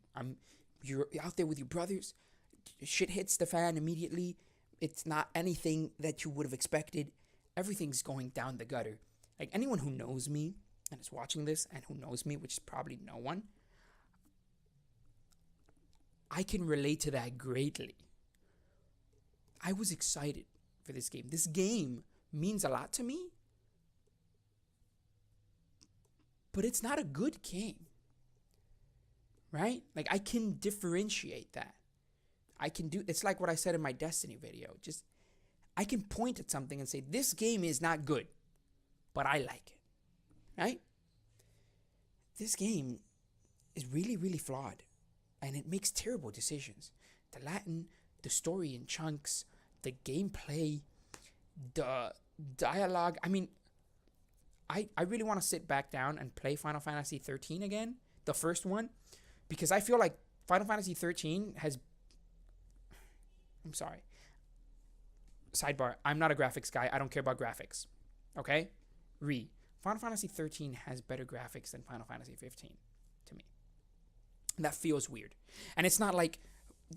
You're out there with your brothers. Shit hits the fan immediately. It's not anything that you would have expected. Everything's going down the gutter. Like, anyone who knows me and is watching this and who knows me, which is probably no one, I can relate to that greatly. I was excited for this game. This game means a lot to me, but it's not a good game, right? Like, I can differentiate that. It's like what I said in my Destiny video. Just, I can point at something and say, this game is not good, but I like it, right? This game is really, really flawed, and it makes terrible decisions. The Latin, the story in chunks, the gameplay, the dialogue. I mean, I really want to sit back down and play Final Fantasy 13 again, the first one, because I feel like Final Fantasy 13 has... I'm sorry. Sidebar, I'm not a graphics guy. I don't care about graphics. Okay? Final Fantasy 13 has better graphics than Final Fantasy 15 to me. And that feels weird. And it's not like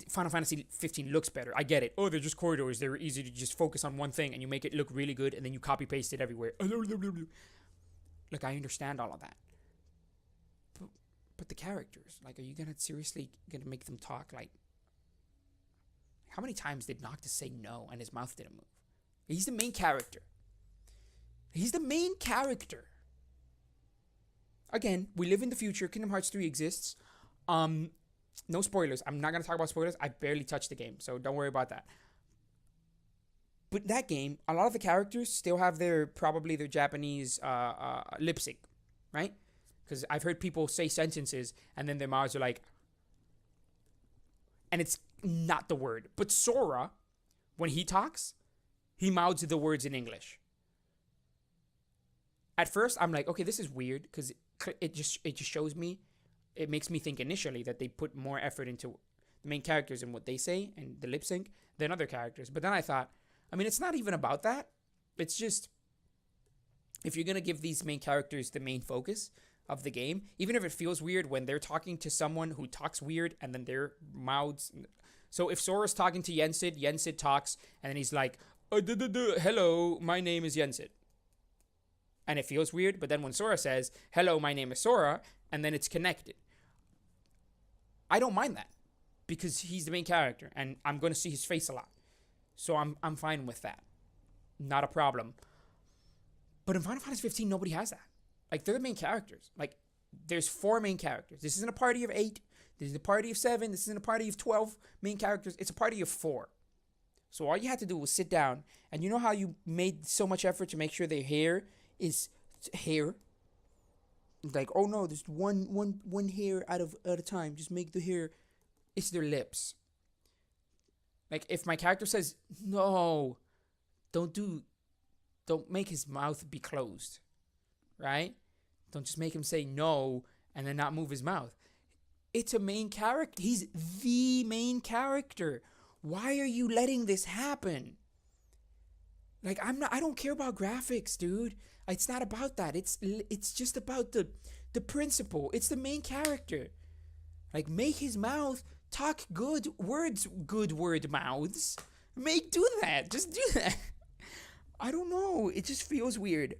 Final Fantasy 15 looks better. I get it. Oh, they're just corridors. They're easy to just focus on one thing and you make it look really good and then you copy paste it everywhere. Look, I understand all of that. But the characters, like, are you seriously gonna make them talk like... How many times did Noctis say no and his mouth didn't move? He's the main character. Again, we live in the future. Kingdom Hearts 3 exists. No spoilers. I'm not going to talk about spoilers. I barely touched the game, so don't worry about that. But that game, a lot of the characters still have probably their Japanese lip sync, right? Because I've heard people say sentences and then their mouths are like... And it's not the word. But Sora, when he talks, he mouths the words in English. At first, I'm like, okay, this is weird because it just shows me, it makes me think initially that they put more effort into the main characters and what they say and the lip sync than other characters. But then I thought, I mean, it's not even about that. It's just, if you're going to give these main characters the main focus of the game, even if it feels weird when they're talking to someone who talks weird and then their mouths... So if Sora's talking to Yensid, Yensid talks and then he's like, hello, my name is Yensid. And it feels weird, but then when Sora says, hello, my name is Sora, and then it's connected. I don't mind that because he's the main character and I'm going to see his face a lot. So I'm fine with that. Not a problem. But in Final Fantasy 15, nobody has that. Like, they're the main characters. Like, there's 4 main characters. This isn't a party of 8. This is a party of 7. This isn't a party of 12 main characters. It's a party of 4. So all you had to do was sit down, and you know how you made so much effort to make sure their hair is hair? Like, oh no, there's one hair at a time. Just make the hair. It's their lips. Like, if my character says, no, don't make his mouth be closed. Right? Don't just make him say no and then not move his mouth. It's a main character. He's the main character. Why are you letting this happen? Like, I don't care about graphics, dude. It's not about that. It's just about the principle. It's the main character. Like, make his mouth talk good word mouths. Do that. Just do that. I don't know. It just feels weird.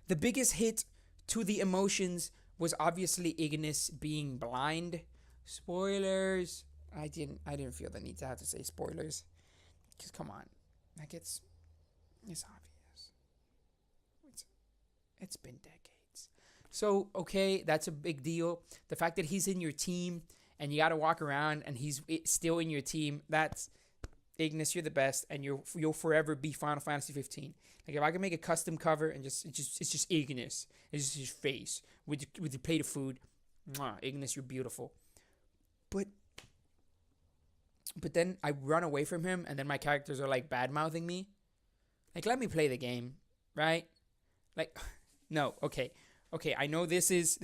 The biggest hit to the emotions was obviously Ignis being blind. Spoilers. I didn't feel the need to have to say spoilers. Because come on. Like, it's obvious. It's been decades. So, okay, that's a big deal. The fact that he's in your team and you got to walk around and he's still in your team, that's Ignis, you're the best, and you'll forever be Final Fantasy 15. Like, if I can make a custom cover and it's just Ignis, it's just his face with the plate of food. Mwah, Ignis, you're beautiful. But then I run away from him, and then my characters are like bad mouthing me. Like, let me play the game, right? Like, no, okay. I know this is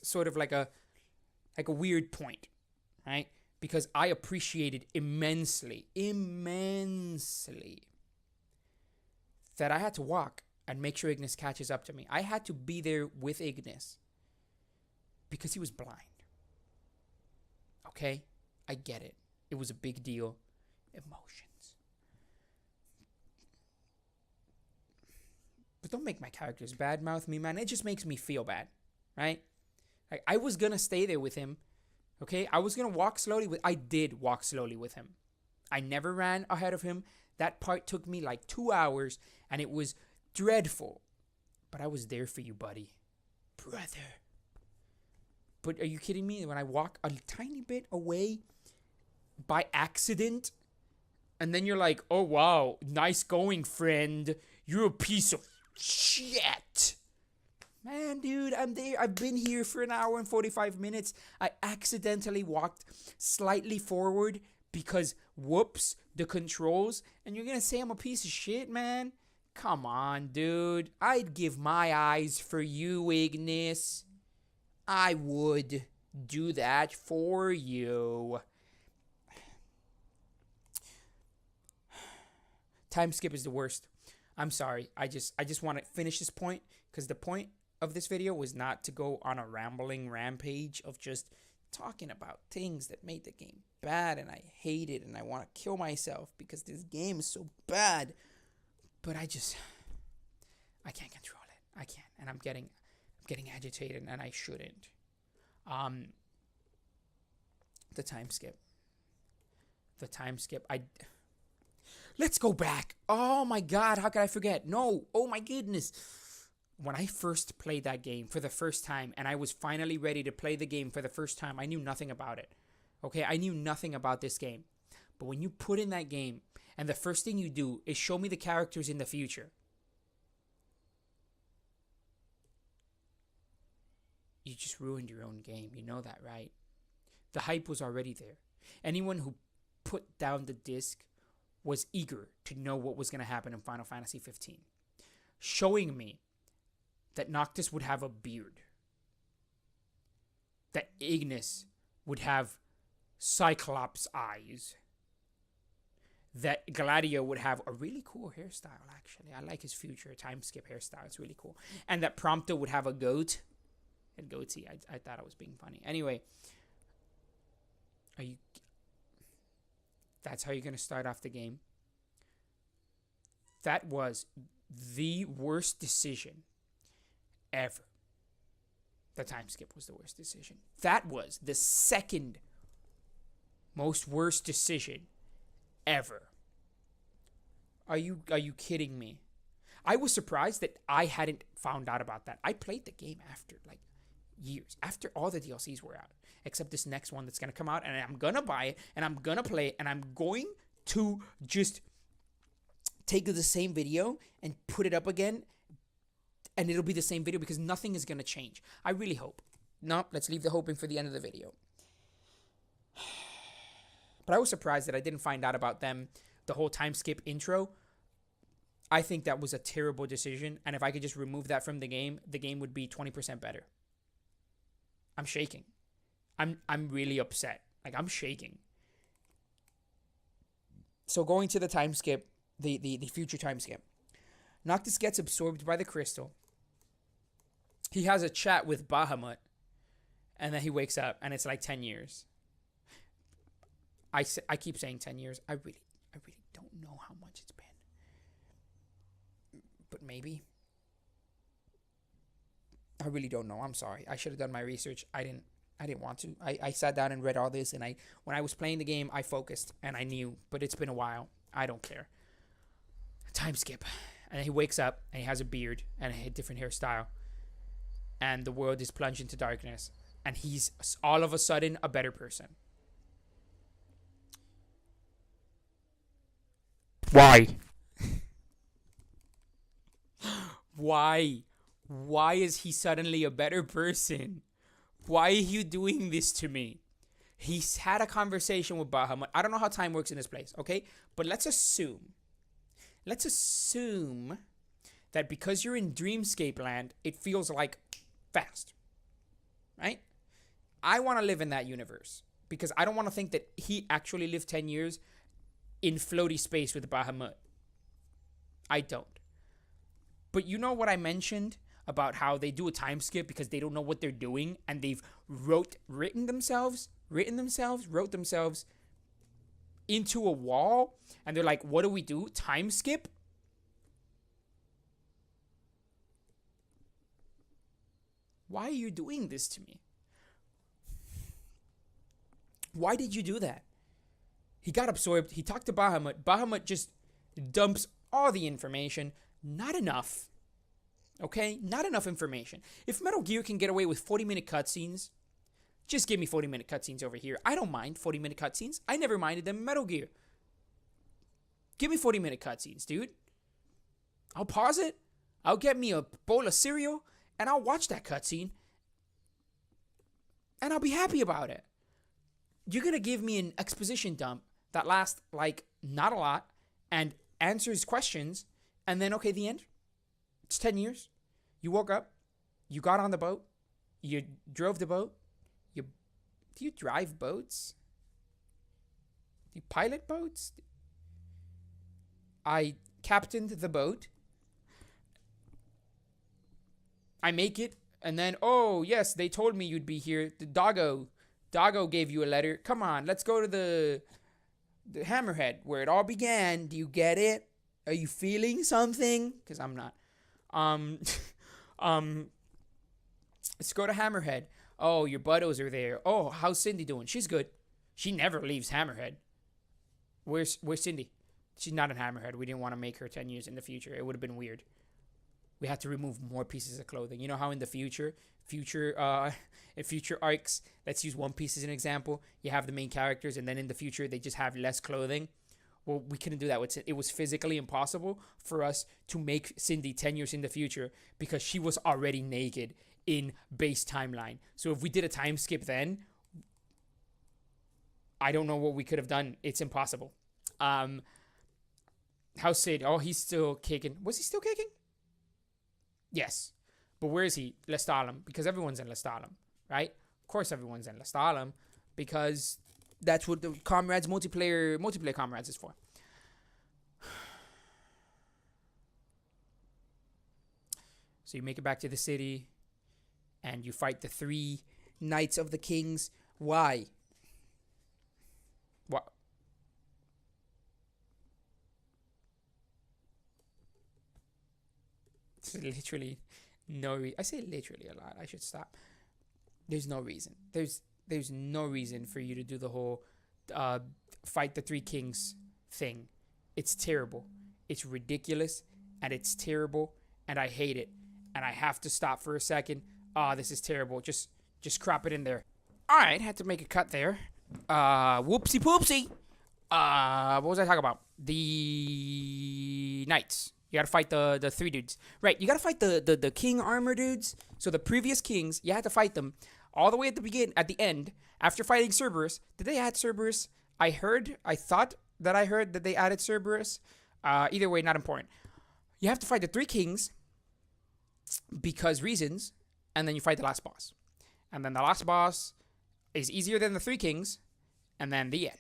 sort of like a weird point, right? because I appreciated immensely that I had to walk and make sure Ignis catches up to me. I had to be there with Ignis because he was blind. Okay? I get it. It was a big deal. Emotions. But don't make my characters badmouth me, man. It just makes me feel bad, right? Like, I was gonna stay there with him, okay? I was gonna walk slowly I did walk slowly with him. I never ran ahead of him. That part took me like 2 hours, and it was dreadful. But I was there for you, buddy. Brother. But are you kidding me? When I walk a tiny bit away by accident, and then you're like, oh, wow, nice going, friend. You're a piece of shit. Man, dude, I'm there. I've been here for an hour and 45 minutes. I accidentally walked slightly forward because, whoops, the controls. And you're going to say I'm a piece of shit, man? Come on, dude. I'd give my eyes for you, Ignis. I would do that for you. Time skip is the worst. I'm sorry. I just want to finish this point because the point of this video was not to go on a rambling rampage of just talking about things that made the game bad and I hate it and I want to kill myself because this game is so bad. But I can't control it. I can't, and I'm getting agitated, and I shouldn't. The time skip. Let's go back. Oh my God, how could I forget? No, oh my goodness. When I first played that game for the first time, and I was finally ready to play the game for the first time, I knew nothing about it. Okay, I knew nothing about this game. But when you put in that game, and the first thing you do is show me the characters in the future, you just ruined your own game. You know that, right? The hype was already there. Anyone who put down the disc was eager to know what was going to happen in Final Fantasy 15. Showing me that Noctis would have a beard. That Ignis would have Cyclops eyes. That Gladio would have a really cool hairstyle, actually. I like his future time skip hairstyle. It's really cool. And that Prompto would have a goat. And goatee. I thought I was being funny. Anyway. That's how you're going to start off the game? That was the worst decision ever. The time skip was the worst decision. That was the second most worst decision ever. Are you kidding me? I was surprised that I hadn't found out about that. I played the game after like years, after all the DLCs were out, except this next one that's going to come out, and I'm going to buy it, and I'm going to play it, and I'm going to just take the same video and put it up again, and it'll be the same video because nothing is going to change. I really hope. No, let's leave the hoping for the end of the video. But I was surprised that I didn't find out about them, the whole time skip intro. I think that was a terrible decision, and if I could just remove that from the game would be 20% better. I'm shaking. I'm really upset. Like, I'm shaking. So going to the time skip, the future time skip. Noctis gets absorbed by the crystal. He has a chat with Bahamut, and then he wakes up, and it's like 10 years. I keep saying 10 years. I really don't know how much it's been. But maybe. I really don't know. I'm sorry. I should have done my research. I didn't want to. I sat down and read all this, and when I was playing the game, I focused, and I knew, but it's been a while. I don't care. Time skip. And then he wakes up, and he has a beard, and a different hairstyle, and the world is plunged into darkness, and he's all of a sudden a better person. Why? Why? Why is he suddenly a better person? Why are you doing this to me? He's had a conversation with Bahamut. I don't know how time works in this place, okay? But let's assume that because you're in Dreamscape Land, it feels like fast, right? I want to live in that universe. because I don't want to think that he actually lived 10 years in floaty space with Bahamut. I don't. But you know what I mentioned about how they do a time skip because they don't know what they're doing, and they've wrote themselves into a wall, and they're like, what do we do? Time skip? Why are you doing this to me? Why did you do that? He got absorbed. He talked to Bahamut. Bahamut just dumps all the information. Not enough. Okay? Not enough information. If Metal Gear can get away with 40-minute cutscenes, just give me 40-minute cutscenes over here. I don't mind 40-minute cutscenes. I never minded them in Metal Gear. Give me 40-minute cutscenes, dude. I'll pause it. I'll get me a bowl of cereal, and I'll watch that cutscene. And I'll be happy about it. You're going to give me an exposition dump that lasts, like, not a lot, and answers questions, and then, okay, the end. It's 10 years. You woke up. You got on the boat. You drove the boat. Do you drive boats? Do you pilot boats? I captained the boat. I make it, and then, oh, yes, they told me you'd be here. The Doggo gave you a letter. Come on, let's go to the Hammerhead, where it all began. Do you get it? Are you feeling something? Because I'm not. Let's go to Hammerhead. Oh, your buddos are there. Oh, how's Cindy doing? She's good. She never leaves Hammerhead. Where's Cindy? She's not in Hammerhead. We didn't want to make her 10 years in the future. It would have been weird. We had to remove more pieces of clothing. You know how in the future arcs, let's use One Piece as an example. You have the main characters, and then in the future they just have less clothing. Well, we couldn't do that. It was physically impossible for us to make Cindy 10 years in the future because she was already naked in base timeline. So if we did a time skip then, I don't know what we could have done. It's impossible. How's Sid? Oh, he's still kicking. Was he still kicking? Yes. But where is he? Lestalem. Because everyone's in Lestalem, right? Of course everyone's in Lestalem because that's what the comrades multiplayer comrades is for. So you make it back to the city and you fight the 3 Knights of the Kings. Why? What? It's literally no reason. I say literally a lot. I should stop. There's no reason. There's no reason for you to do the whole fight the 3 kings thing. It's terrible. It's ridiculous, and it's terrible, and I hate it. And I have to stop for a second. This is terrible. Just crop it in there. All right, had to make a cut there. Whoopsie poopsie. What was I talking about? The knights. You gotta fight the 3 dudes. Right, you gotta fight the king armor dudes. So the previous kings, you had to fight them all the way at the end, after fighting Cerberus. Did they add Cerberus? I thought that I heard that they added Cerberus. Either way, not important. You have to fight the 3 kings because reasons, and then you fight the last boss. And then the last boss is easier than the 3 kings, and then the end.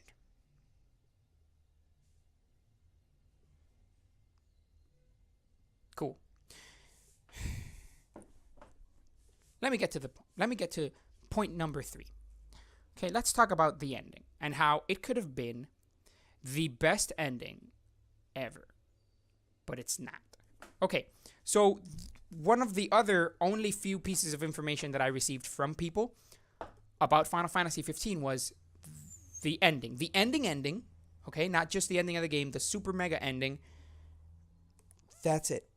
Cool. Let me get to point number 3. Okay, let's talk about the ending and how it could have been the best ending ever, but it's not. Okay, so one of the other only few pieces of information that I received from people about Final Fantasy 15 was the ending. The ending, okay, not just the ending of the game, the super mega ending. That's it.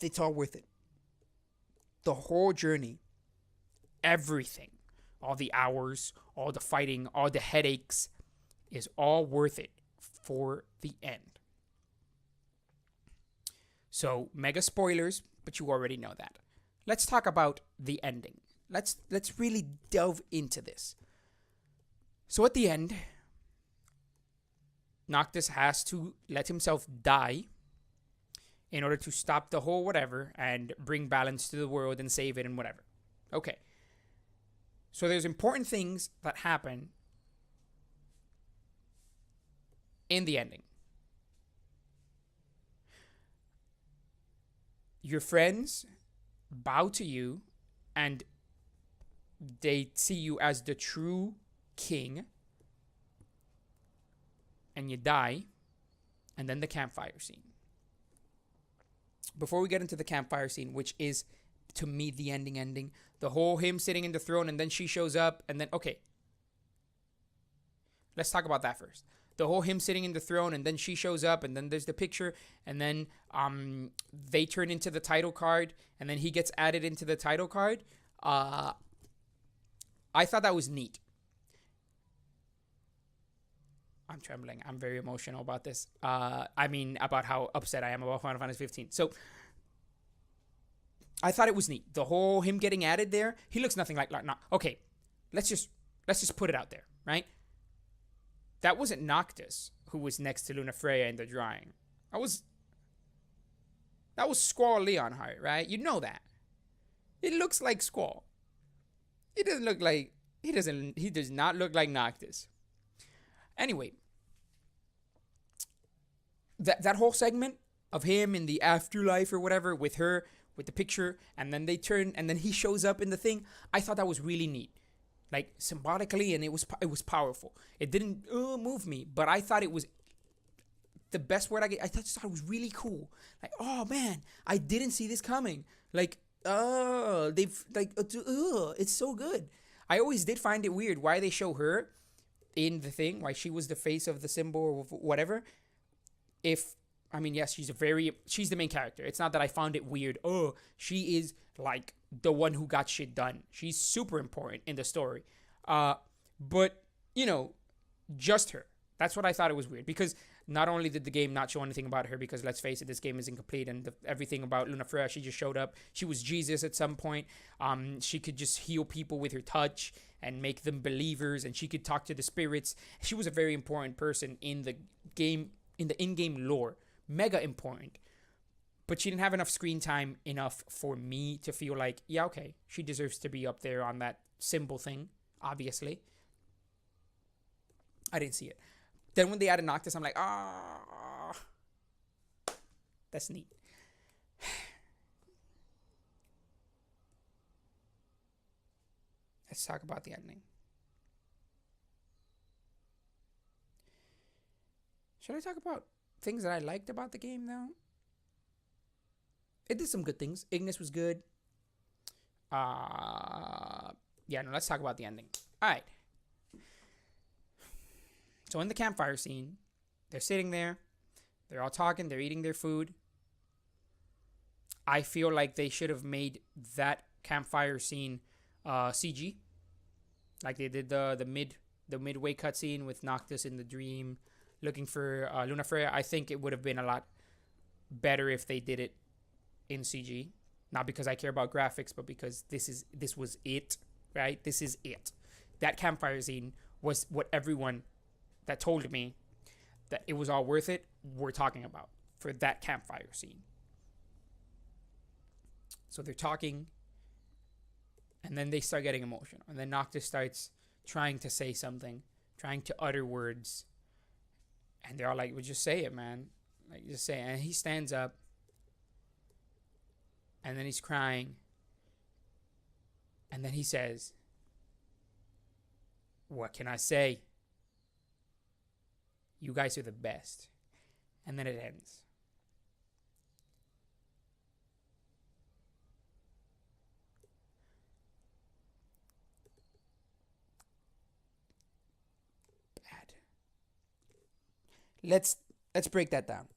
It's all worth it. The whole journey, everything, all the hours, all the fighting, all the headaches is all worth it for the end. So, mega spoilers, but you already know that. Let's talk about the ending. Let's really delve into this. So at the end, Noctis has to let himself die in order to stop the whole whatever and bring balance to the world and save it and whatever. Okay. So there's important things that happen in the ending. Your friends bow to you and they see you as the true king, and you die, and then the campfire scene. Before we get into the campfire scene, which is, to me, the ending, the whole him sitting in the throne, and then she shows up, and then, okay. Let's talk about that first. The whole him sitting in the throne, and then she shows up, and then there's the picture, and then they turn into the title card, and then he gets added into the title card. I thought that was neat. I'm trembling. I'm very emotional about this. About how upset I am about Final Fantasy 15. So, I thought it was neat. The whole him getting added there. He looks nothing like no. Okay, let's just put it out there, right? That wasn't Noctis who was next to Lunafreya in the drawing. That was Squall Leonhardt, right? You know that. It looks like Squall. He does not look like Noctis. Anyway, that whole segment of him in the afterlife or whatever with her, with the picture, and then they turn, and then he shows up in the thing, I thought that was really neat. Like, symbolically, and it was powerful. It didn't move me, but I thought it was the best word I just thought it was really cool. Like, oh man, I didn't see this coming. Like, it's so good. I always did find it weird why they show her in the thing, why she was the face of the symbol or whatever. Yes, she's the main character. It's not that I found it weird. Oh, she is like the one who got shit done. She's super important in the story. But, just her. That's what I thought it was weird. Because not only did the game not show anything about her, because let's face it, this game is incomplete, and everything about Lunafreya, she just showed up. She was Jesus at some point. She could just heal people with her touch and make them believers, and she could talk to the spirits. She was a very important person in the game, in the in-game lore. Mega important. But she didn't have enough screen time enough for me to feel like, yeah, okay, she deserves to be up there on that symbol thing, obviously. I didn't see it. Then when they added Noctis, I'm like, that's neat. Let's talk about the ending. Should I talk about things that I liked about the game now? It did some good things. Ignis was good. Let's talk about the ending. All right. So in the campfire scene, they're sitting there. They're all talking. They're eating their food. I feel like they should have made that campfire scene CG. Like they did the midway cutscene with Noctis in the dream looking for Lunafreya. I think it would have been a lot better if they did it in CG. Not because I care about graphics, but because this was it, right? This is it. That campfire scene was what everyone that told me that it was all worth it were talking about for that campfire scene. So they're talking, and then they start getting emotional. And then Noctis starts trying to say something, trying to utter words. And they're all like, well, just say it, man. Like, just say it. And he stands up. And then he's crying. And then he says, what can I say? You guys are the best. And then it ends. Bad. Let's break that down.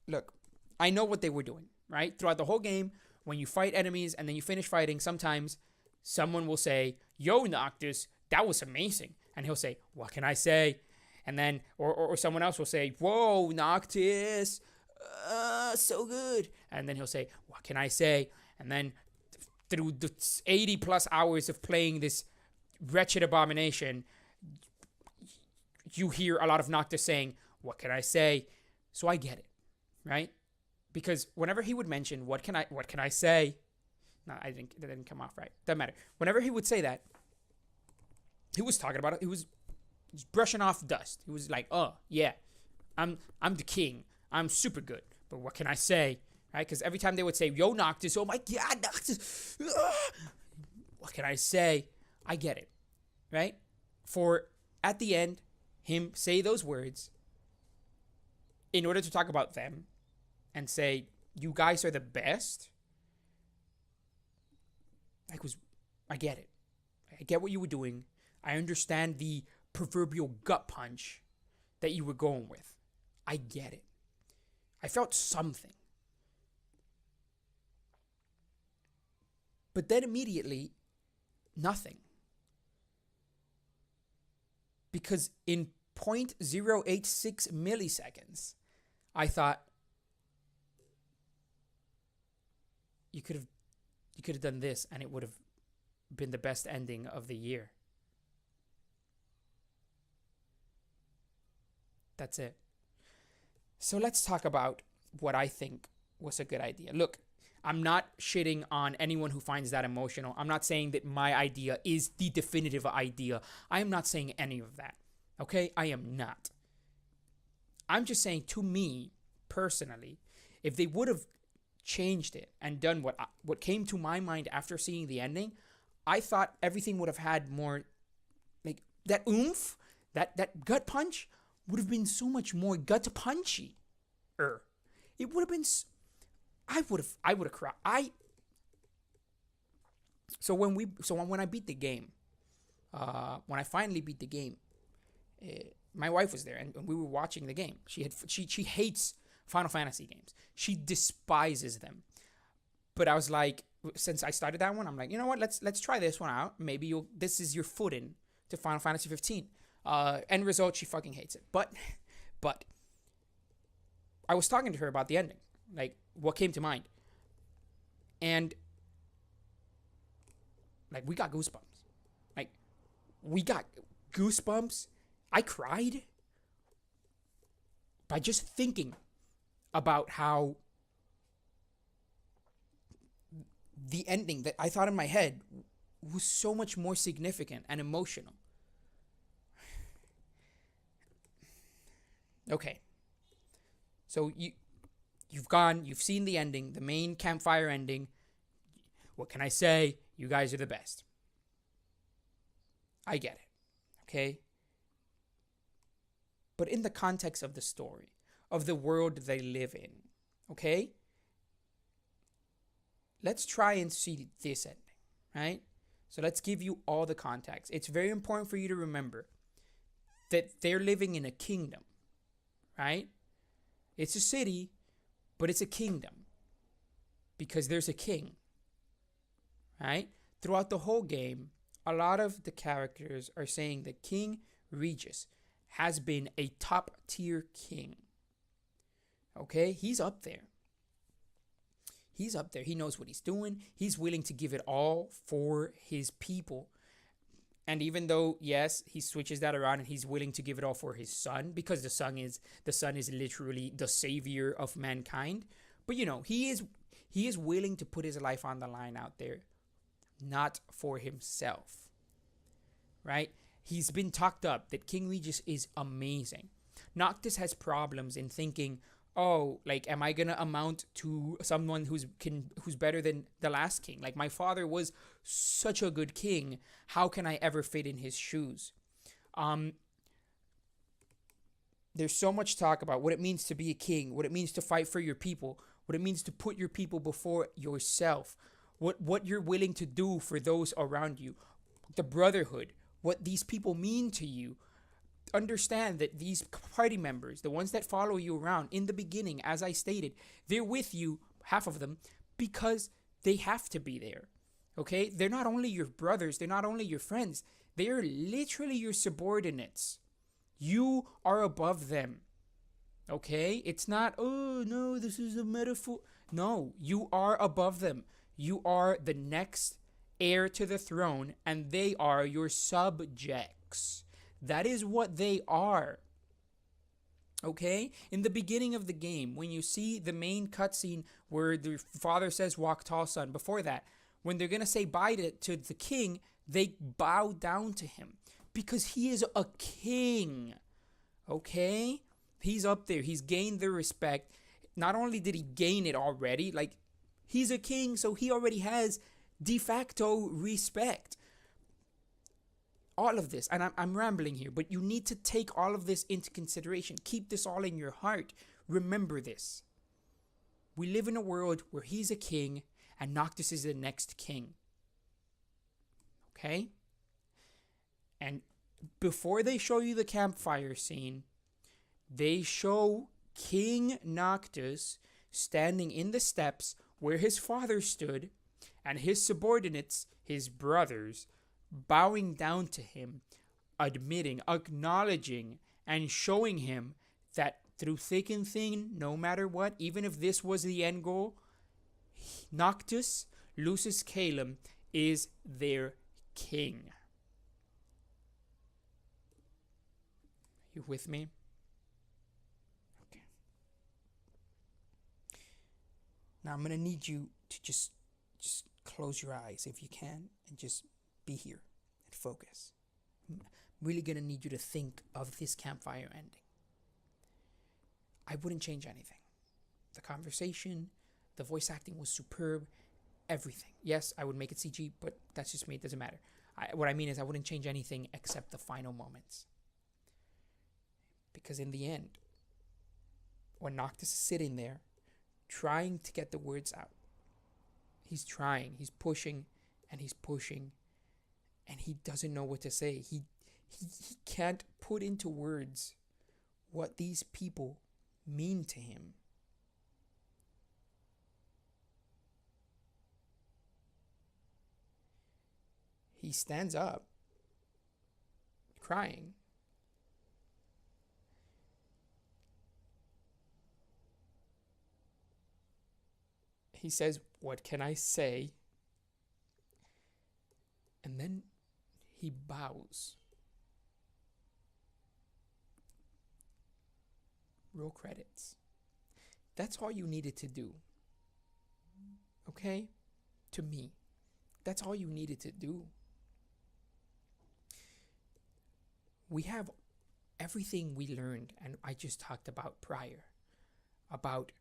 Look, I know what they were doing, right? Throughout the whole game, when you fight enemies and then you finish fighting, sometimes someone will say, yo, Noctis, that was amazing. And he'll say, what can I say? And then, or someone else will say, whoa, Noctis, so good. And then he'll say, what can I say? And then through the 80 plus hours of playing this wretched abomination, you hear a lot of Noctis saying, what can I say? So I get it, right? Because whenever he would mention, what can I say? No, that didn't come off right. Doesn't matter. Whenever he would say that, he was talking about it. He was brushing off dust. He was like, oh, yeah, I'm the king. I'm super good. But what can I say? Right? Because every time they would say, yo, Noctis, oh my God, Noctis. What can I say? I get it. Right? For at the end, him say those words in order to talk about them and say, you guys are the best. I get it. I get what you were doing. I understand the proverbial gut punch that you were going with. I get it. I felt something. But then immediately, nothing. Because in 0.086 milliseconds, I thought, you could have done this and it would have been the best ending of the year. That's it. So let's talk about what I think was a good idea. Look, I'm not shitting on anyone who finds that emotional. I'm not saying that my idea is the definitive idea. I am not saying any of that. Okay? I am not. I'm just saying, to me, personally, if they would have changed it and done what came to my mind after seeing the ending, I thought everything would have had more, like, that oomph, that gut punch would have been so much more gut punchy. It would have been. I would have cried. So when I beat the game, when I finally beat the game, my wife was there and we were watching the game. She hates Final Fantasy games. She despises them. But I was like, since I started that one, I'm like, you know what? Let's try this one out. Maybe this is your footing to Final Fantasy 15. End result, she fucking hates it. But I was talking to her about the ending, like what came to mind, and like we got goosebumps. Like we got goosebumps. I cried by just thinking about how the ending that I thought in my head was so much more significant and emotional. Okay. So you've seen the ending, the main campfire ending. What can I say? You guys are the best. I get it. Okay? But in the context of the story, of the world they live in, okay? Let's try and see this ending, right? So let's give you all the context. It's very important for you to remember that they're living in a kingdom, right? It's a city, but it's a kingdom because there's a king, right? Throughout the whole game, a lot of the characters are saying that King Regis has been a top-tier king. Okay? He's up there. He's up there. He knows what he's doing. He's willing to give it all for his people. And even though, yes, he switches that around and he's willing to give it all for his son, because the son is literally the savior of mankind. But he is willing to put his life on the line out there, not for himself. Right? He's been talked up that King Regis is amazing. Noctis has problems in thinking, oh, like, am I gonna amount to someone who's better than the last king? Like, my father was such a good king. How can I ever fit in his shoes? There's so much talk about what it means to be a king, what it means to fight for your people, what it means to put your people before yourself, what you're willing to do for those around you, the brotherhood, what these people mean to you. Understand that these party members, the ones that follow you around in the beginning, as I stated, they're with you, half of them, because they have to be there. Okay? They're not only your brothers, they're not only your friends, they're literally your subordinates. You are above them. Okay? It's not, oh no, this is a metaphor. No, you are above them. You are the next heir to the throne, and they are your subjects. That is what they are. Okay? In the beginning of the game, when you see the main cutscene where the father says, walk tall, son, before that, when they're going to say bye to the king, they bow down to him because he is a king. Okay? He's up there. He's gained their respect. Not only did he gain it already, like, he's a king, so he already has de facto respect. All of this, and I'm rambling here, but you need to take all of this into consideration. Keep this all in your heart. Remember this. We live in a world where he's a king and Noctis is the next king. Okay? And before they show you the campfire scene, they show King Noctis standing in the steps where his father stood, and his subordinates, his brothers, bowing down to him, admitting, acknowledging, and showing him that through thick and thin, no matter what, even if this was the end goal, Noctis, Lucis Caelum, is their king. You with me? Okay. Now I'm gonna need you to just close your eyes if you can and just be here and focus. I'm really gonna need you to think of this campfire ending. I wouldn't change anything. The conversation, the voice acting was superb, everything. Yes, I would make it CG, but that's just me. It doesn't matter. What I mean is I wouldn't change anything except the final moments. Because in the end, when Noctis is sitting there, trying to get the words out, he's trying, he's pushing, and he's pushing, and he doesn't know what to say. He can't put into words what these people mean to him. He stands up, crying. He says, "What can I say?" And then he bows. Roll credits. That's all you needed to do. Okay? To me. That's all you needed to do. We have everything we learned and I just talked about prior. About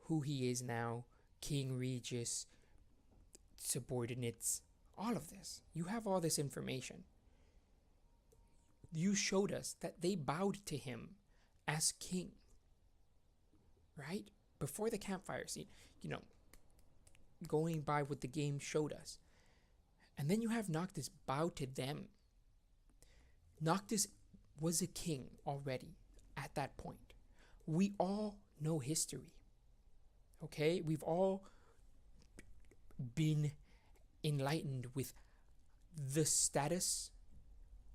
who he is now, King Regis, subordinates, all of this. You have all this information. You showed us that they bowed to him as king. Right? Before the campfire scene, going by what the game showed us. And then you have Noctis bow to them. Noctis was a king already at that point. We all know history. Okay? We've all been enlightened with the status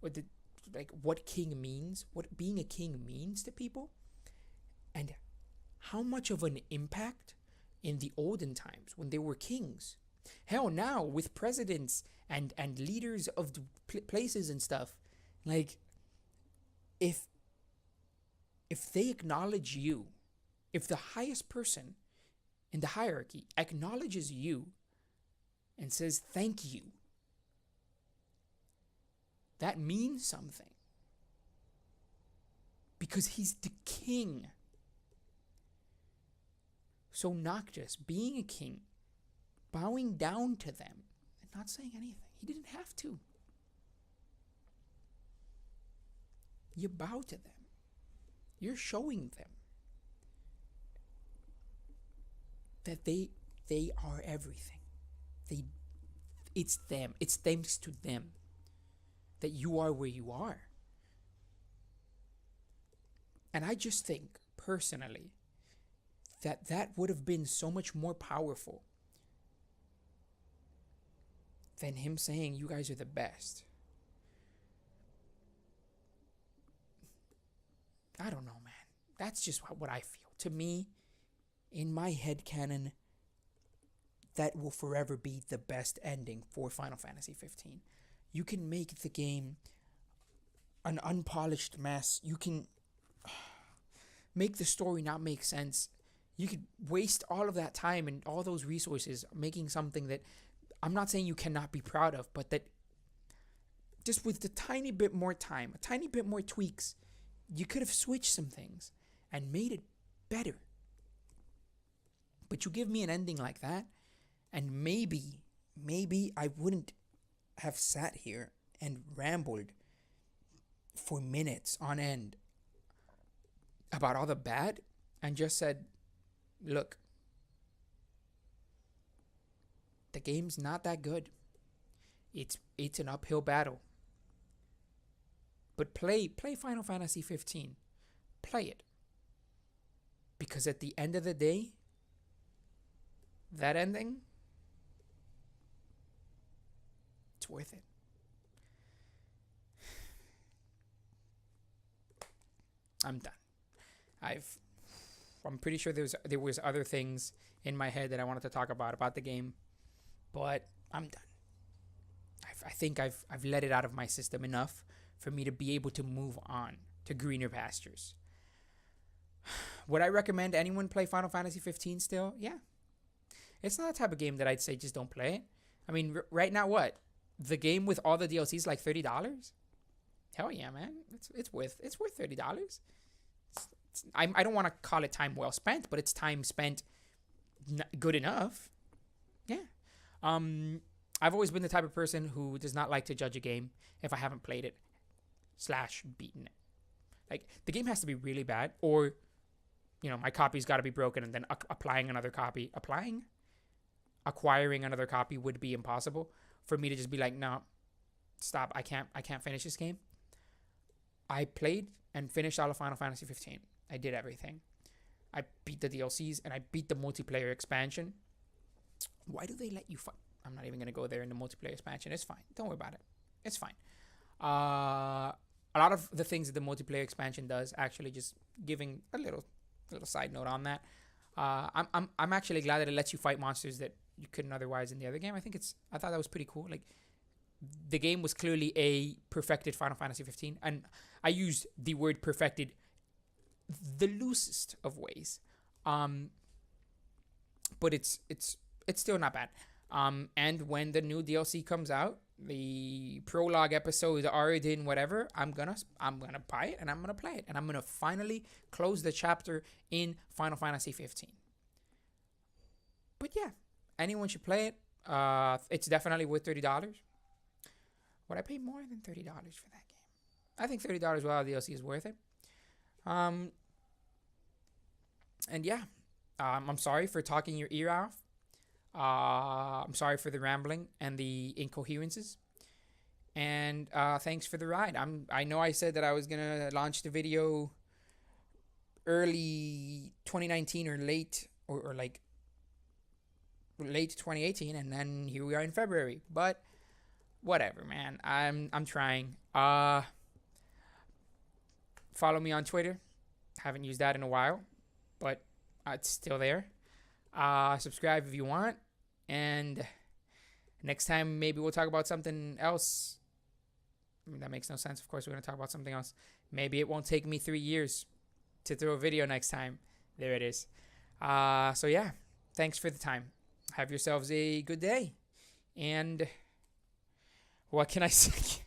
or what king means, what being a king means to people, and how much of an impact in the olden times when they were kings. Hell, now with presidents and leaders of the places and stuff, like if they acknowledge you, if the highest person in the hierarchy acknowledges you and says thank you, that means something. Because he's the king. So Noctis, being a king, bowing down to them and not saying anything. He didn't have to. You bow to them. You're showing them that they are everything. It's them. It's thanks to them that you are where you are. And I just think, personally, that would have been so much more powerful than him saying, you guys are the best. I don't know, man. That's just what I feel. To me, in my headcanon, that will forever be the best ending for Final Fantasy 15. You can make the game an unpolished mess. You can make the story not make sense. You could waste all of that time and all those resources making something that I'm not saying you cannot be proud of, but that just with a tiny bit more time, a tiny bit more tweaks, you could have switched some things and made it better. But you give me an ending like that, and maybe I wouldn't have sat here and rambled for minutes on end about all the bad and just said, look, the game's not that good. It's an uphill battle. But play Final Fantasy 15. Play it. Because at the end of the day, that ending, it's worth it. I'm done. I'm pretty sure there was other things in my head that I wanted to talk about the game, but I'm done. I think I've let it out of my system enough for me to be able to move on to greener pastures. Would I recommend anyone play Final Fantasy 15 still? Yeah. It's not the type of game that I'd say just don't play it. I mean, right now, what? The game with all the DLCs like $30? Hell yeah, man. It's worth $30. I don't want to call it time well spent, but it's time spent good enough. Yeah. I've always been the type of person who does not like to judge a game if I haven't played it / beaten it. Like, the game has to be really bad, or, my copy's got to be broken, and then acquiring another copy would be impossible for me to just be like, no, stop. I can't finish this game. I played and finished all of Final Fantasy 15. I did everything. I beat the DLCs and I beat the multiplayer expansion. Why do they let you fight? I'm not even going to go there in the multiplayer expansion. It's fine. Don't worry about it. It's fine. A lot of the things that the multiplayer expansion does, actually, just giving a little side note on that. I'm actually glad that it lets you fight monsters that you couldn't otherwise in the other game. I thought that was pretty cool. Like, the game was clearly a perfected Final Fantasy 15, and I used the word perfected the loosest of ways. But it's still not bad. And when the new DLC comes out, the prologue episode, Origin, whatever, I'm gonna buy it and I'm gonna play it, and I'm gonna finally close the chapter in Final Fantasy 15. But yeah, anyone should play it. It's definitely worth $30. Would I pay more than $30 for that game? I think $30 while the DLC is worth it. And yeah, I'm sorry for talking your ear off. I'm sorry for the rambling and the incoherences. And thanks for the ride. I know I said that I was gonna launch the video early 2019 or late or like late 2018, and then here we are in February. But whatever, man. I'm trying. Follow me on Twitter. Haven't used that in a while, but it's still there. Subscribe if you want, and next time maybe we'll talk about something else. I mean, that makes no sense. Of course, we're going to talk about something else. Maybe it won't take me 3 years to throw a video next time. There it is. So yeah, thanks for the time. Have yourselves a good day, and what can I say?